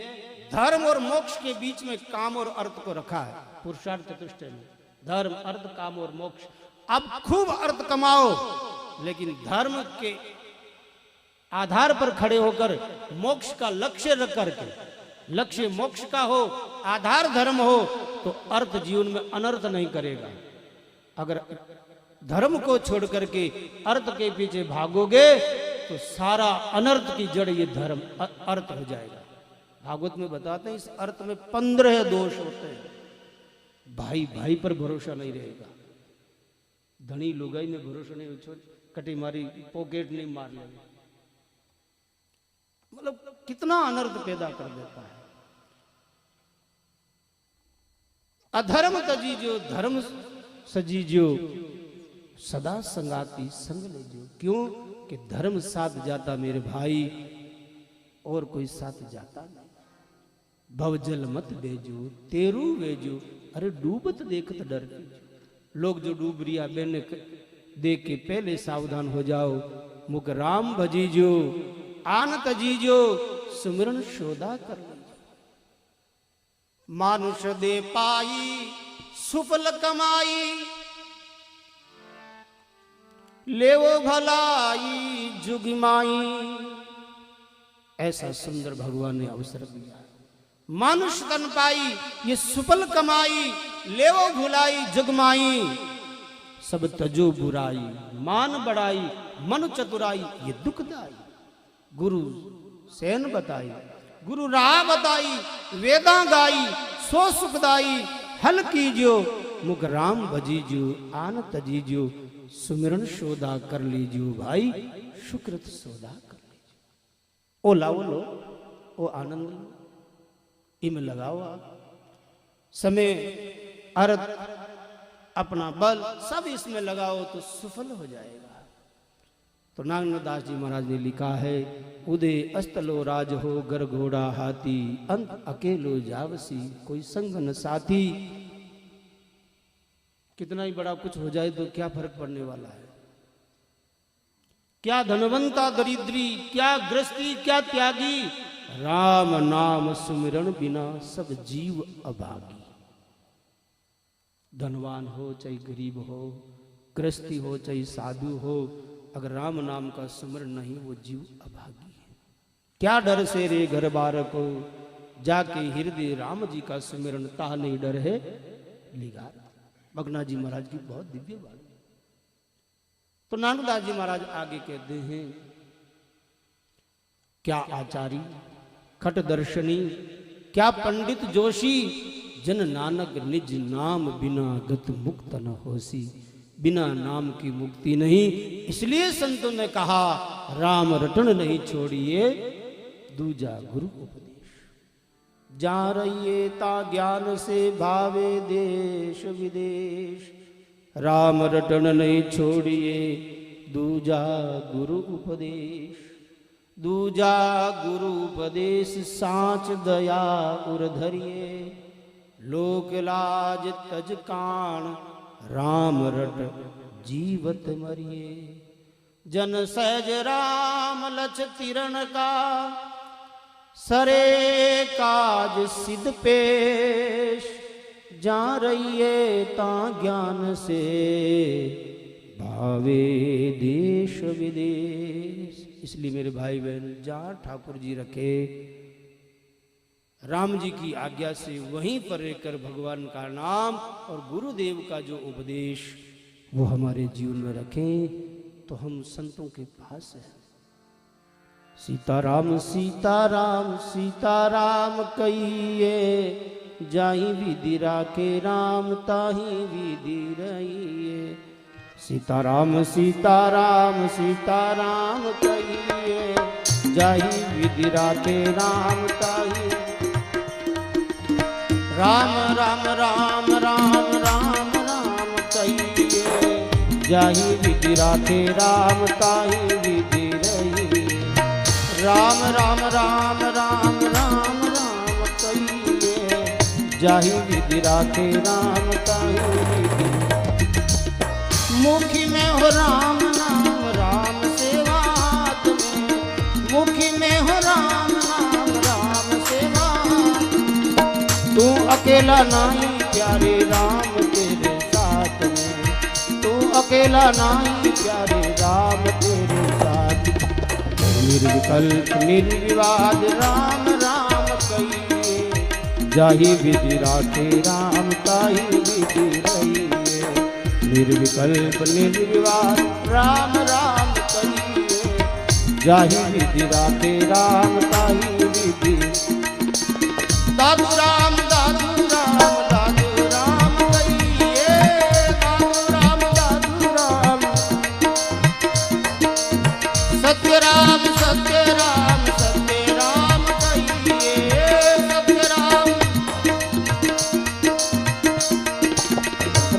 धर्म और मोक्ष के बीच में काम और अर्थ को रखा है पुरुषार्थ चतुष्टय में धर्म अर्थ काम और मोक्ष अब खूब अर्थ कमाओ लेकिन धर्म के आधार पर खड़े होकर मोक्ष का लक्ष्य रख करके लक्ष्य मोक्ष का हो आधार धर्म हो तो अर्थ जीवन में अनर्थ नहीं करेगा अगर धर्म को छोड़ करके अर्थ के पीछे भागोगे तो सारा अनर्थ की जड़ ये धर्म अर्थ हो जाएगा भागवत में बताते हैं इस अर्थ में 15 दोष होते हैं भाई भाई पर भरोसा नहीं रहेगा धनी लुगाई में भरोसा नहीं छोड़ कटी मारी पॉकेट नहीं मार लेगा मतलब कितना अनर्थ पैदा कर देता है अधर्म तजीजो धर्म सजीजो सदा संगाती संग लेजो क्यों कि धर्म साथ जाता मेरे भाई और कोई साथ जाता नहीं भवजल मत बेजो तेरू वेजो अरे डूबत देखत डर लोग जो डूब रिया बेन देख के पहले सावधान हो जाओ मुख राम भजीजो आन तजीजो सुमिरन शोधा कर मानुष दे पाई सुफल कमाई लेवो भलाई जुगमाई ऐसा सुंदर भगवान ने अवसर दिया मानुष तन पाई ये सुफल कमाई लेवो भुलाई जुगमाई सब तजो बुराई मान बढ़ाई मन चतुराई ये दुखदाई गुरु सेन बताई गुरु राह बताई वेदा गाई सो सुखदाई हल कीजियो मुख राम भजीजो आन तजीजो सुमिरन शोधा कर लीजियो भाई सुकृत सौदा कर लीजियो ओ लाओ लो ओ आनंद लो इम लगाओ आप समय अर्थ अपना बल सब इसमें लगाओ तो सफल हो जाएगा तो नागनाथ जी महाराज ने लिखा है उदय अस्तलो राज हो गर घोड़ा हाथी अंत अकेलो जावसी कोई संग न साथी कितना ही बड़ा कुछ हो जाए तो क्या फर्क पड़ने वाला है क्या धनवंता दरिद्री, क्या गृहस्थी, क्या त्यागी, राम नाम सुमिरण बिना सब जीव अभागी। धनवान हो चाहे गरीब हो, गृहस्थी हो चाहे साधु हो, अगर राम नाम का स्मरण नहीं वो जीव अभागी है। क्या डर से रे घर बार को, जाके हृदय राम जी का स्मरण ता नहीं डर है लिगार। भगना जी महाराज की बहुत दिव्य बात। तो नानकदास जी महाराज आगे कहते हैं, क्या आचारी खट दर्शनी, क्या पंडित जोशी, जन नानक निज नाम बिना गत मुक्त न होसी। बिना नाम की मुक्ति नहीं, इसलिए संतों ने कहा राम रटन नहीं छोड़िए, दूजा गुरु उपदेश। जा रहिए ता ज्ञान से भावे देश विदेश, राम रटन नहीं छोड़िए, दूजा गुरु उपदेश। दूजा गुरु उपदेश साच दया उर धरिए, लोक लाज तज कान, राम रट जीवत मरिए। जन सहज राम लछ तिरण का, सरे काज सिद्ध पेश। जा रहिए ता ज्ञान से भावे देश विदेश। इसलिए मेरे भाई बहन, जहाँ ठाकुर जी रखे राम जी की आज्ञा से वहीं पर रहकर भगवान का नाम और गुरुदेव का जो उपदेश वो हमारे जीवन में रखें तो हम संतों के पास हैं। सीताराम सीताराम सीताराम कहिए, जाहि विधि राखे राम ताहि विधि रहिए। सीताराम सीताराम सीताराम कहिए, जाहि विधि राखे राम ताहि। राम राम राम राम राम राम कहिए, जाहि विधि राखे राम ताहि विधि रहिए। राम राम राम राम राम राम कहिए, जाहि विधि राखे राम ताहि विधि। मुखी में हो राम नाम राम सेवा तुम्हें, मुखी में हो राम नाम राम सेवा। तू अकेला नहीं प्यारे राम तेरे साथ में, तू अकेला नहीं प्यारे राम तेरे साथ। निर्विकल्प निर्विवाद राम राम कहिए, जाहि विधि राखे राम ताहि विधि रहिए। निर्विकल्प निर्विवाद राम राम कहिए, जाहि विधि राखे राम ताहि विधि। दादू राम दादू राम दादू राम कहिए, दादू राम दादू राम। सत्य राम सत्य राम सत्य राम कहिए, सत्य राम।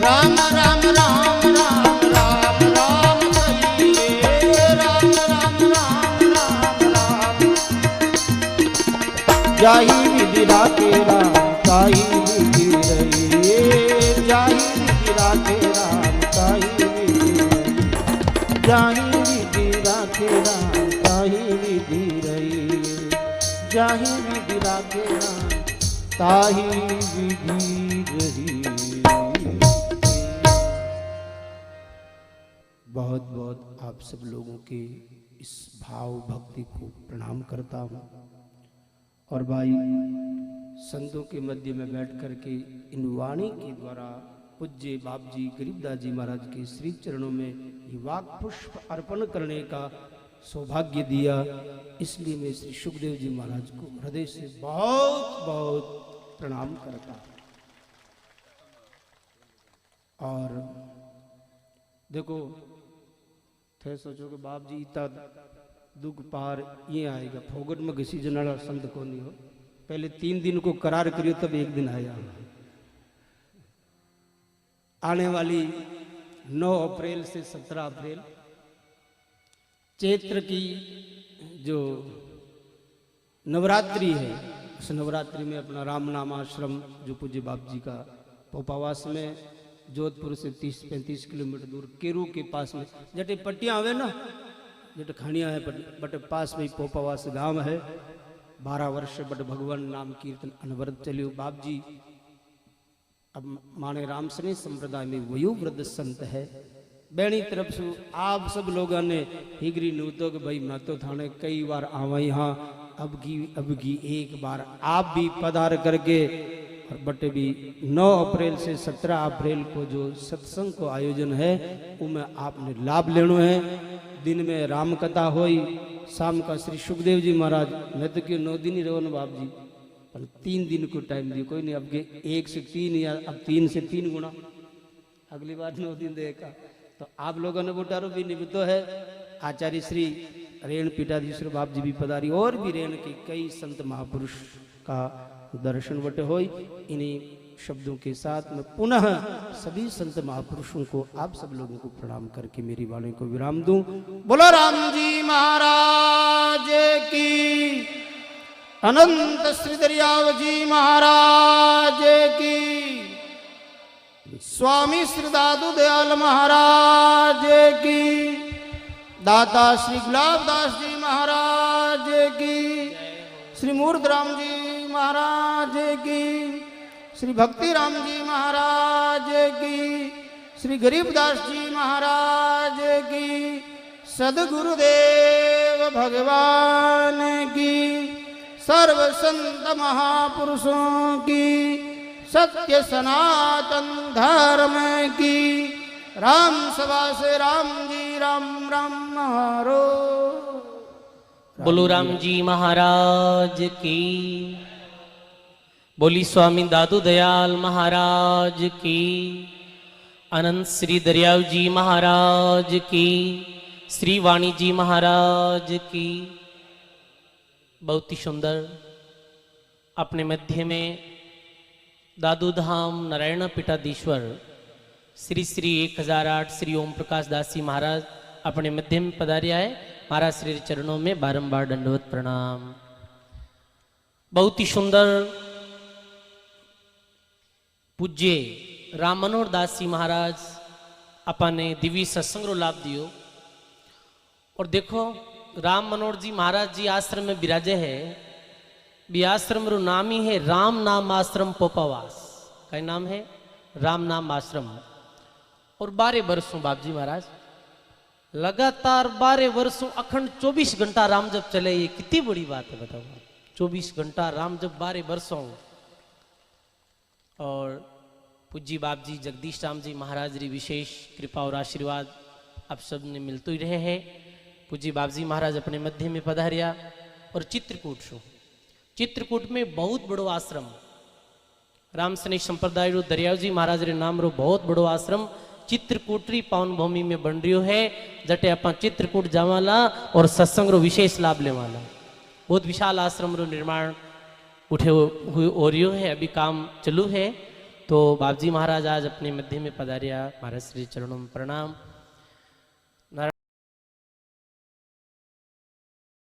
राम राम राम राम राम राम कहिए, राम राम राम राम राम। जाहि विधि राखे राम ताहि विधि रहिए, जाहि विधि राखे राम ताहि विधि रहिए। जाहि विधि राखे राम ताहि विधि रहिए, जाहि विधि राखे राम ताहि विधि रहिए। बहुत बहुत आप सब लोगों के इस भाव भक्ति को प्रणाम करता हूँ। और भाई संतों के मध्य में बैठ कर के इन वाणी के द्वारा पूज्य बाप जी गरीबदास जी महाराज के श्री चरणों में ये वाक पुष्प अर्पण करने का सौभाग्य दिया, इसलिए मैं श्री सुखदेव जी महाराज को हृदय से बहुत बहुत प्रणाम करता हूँ। और देखो थे सोचो कि बाप जी इतना दुख पार ये आएगा, फोगट में घसी जनाड़ा संत को नहीं हो। पहले 3 दिन को करार करियो तब एक दिन आया। आने वाली 9 अप्रैल से 17 अप्रैल चैत्र की जो नवरात्रि है, उस नवरात्रि में अपना राम नाम आश्रम जो पूज्य बाप जी का पोपावास में जोधपुर से 30-35 किलोमीटर दूर केरू के पास में जटे पट्टियां आवे ना जेट खानिया है बट पास में पोपावास गांव है। 12 वर्ष बट भगवान नाम कीर्तन अनवरत चलियो। बाप जी अब माने रामसने संप्रदाय में वयु वृद्ध संत है। बैणी तरफ से आप सब लोगों ने हिगरी नूतो कि भाई मैं तो थाने कई बार आवा यहाँ, अब की एक बार आप भी पधार करके। और बटे भी 9 अप्रैल से 17 अप्रैल को जो सत्संग को आयोजन है उसमें आपने लाभ लेना है। दिन में राम कथा होई, शाम का श्री सुखदेव जी महाराज, मैं तो क्यों 9 दिन ही रहो ना बाप जी, पर 3 दिन को टाइम दियो। कोई नहीं, अब के 1 से 3 या अब 3 से 3 गुना, अगली बार 9 दिन देगा। तो आप लोगों ने बुटारो भी निमित्त है। आचार्य श्री रेण पीठाधीश्वर बाप जी भी पधारी और भी रेण के कई संत महापुरुष का दर्शन वटे होई। इन्हीं शब्दों के साथ मैं पुनः सभी संत महापुरुषों को आप सब लोगों को प्रणाम करके मेरी वाणी को विराम दूं। बोलो राम जी महाराज की, अनंत श्री दरियाव जी महाराज की, स्वामी श्री दादू दयाल महाराज की, दाता श्री गुलाब दास जी महाराज की, श्री मूर्धराम जी महाराज की, श्री भक्ति राम जी महाराज की, श्री गरीबदास जी महाराज की, सदगुरुदेव भगवान की, सर्व संत महापुरुषों की, सत्य सनातन धर्म की, राम सभा से राम जी राम राम हरो। बोलो राम जी महाराज की, बोली स्वामी दादू दयाल महाराज की, अनंत श्री दरियाव जी महाराज की, श्री वाणी जी महाराज की। बहुत ही सुंदर अपने मध्य में दादू धाम नारायण पीठाधीश्वर श्री श्री 1008 श्री ओम प्रकाश दास जी महाराज अपने मध्य में पधारिया है। महाराज श्री चरणों में बारंबार दंडवत प्रणाम। बहुत ही सुंदर पूज्य राम मनोहर दास जी महाराज अपने दिव्य सत्संग रो लाभ दियो। और देखो राम मनोहर जी महाराज जी आश्रम में विराजे है। भी आश्रम रो नाम ही है राम नाम आश्रम पोपावास। का नाम है राम नाम आश्रम। और 12 वर्षों बाप जी महाराज लगातार 12 वर्षों अखंड 24 घंटा राम जप चले। ये कितनी बड़ी बात है बताओ। 24 घंटा राम जप 12 वर्षों। और पूज्य बाप जी जगदीश राम जी महाराज जी विशेष कृपा और आशीर्वाद आप सब ने मिलते ही रहे हैं। पूज्य बाप जी महाराज अपने मध्य में पधारिया। और चित्रकूट में बहुत बड़ो आश्रम राम सने संप्रदाय रो दरियाव जी महाराज रे नाम रो बहुत बड़ो आश्रम चित्रकूटरी पावन भूमि में बन रही है। जटे अपा चित्रकूट जावाला और सत्संग रो विशेष लाभ लेवाला। बहुत विशाल आश्रम रो निर्माण उठे हुए हो रही है। अभी काम चालू है। तो बाप जी महाराज आज अपने मध्य में पधारिया। महाराज श्री चरणों में प्रणाम।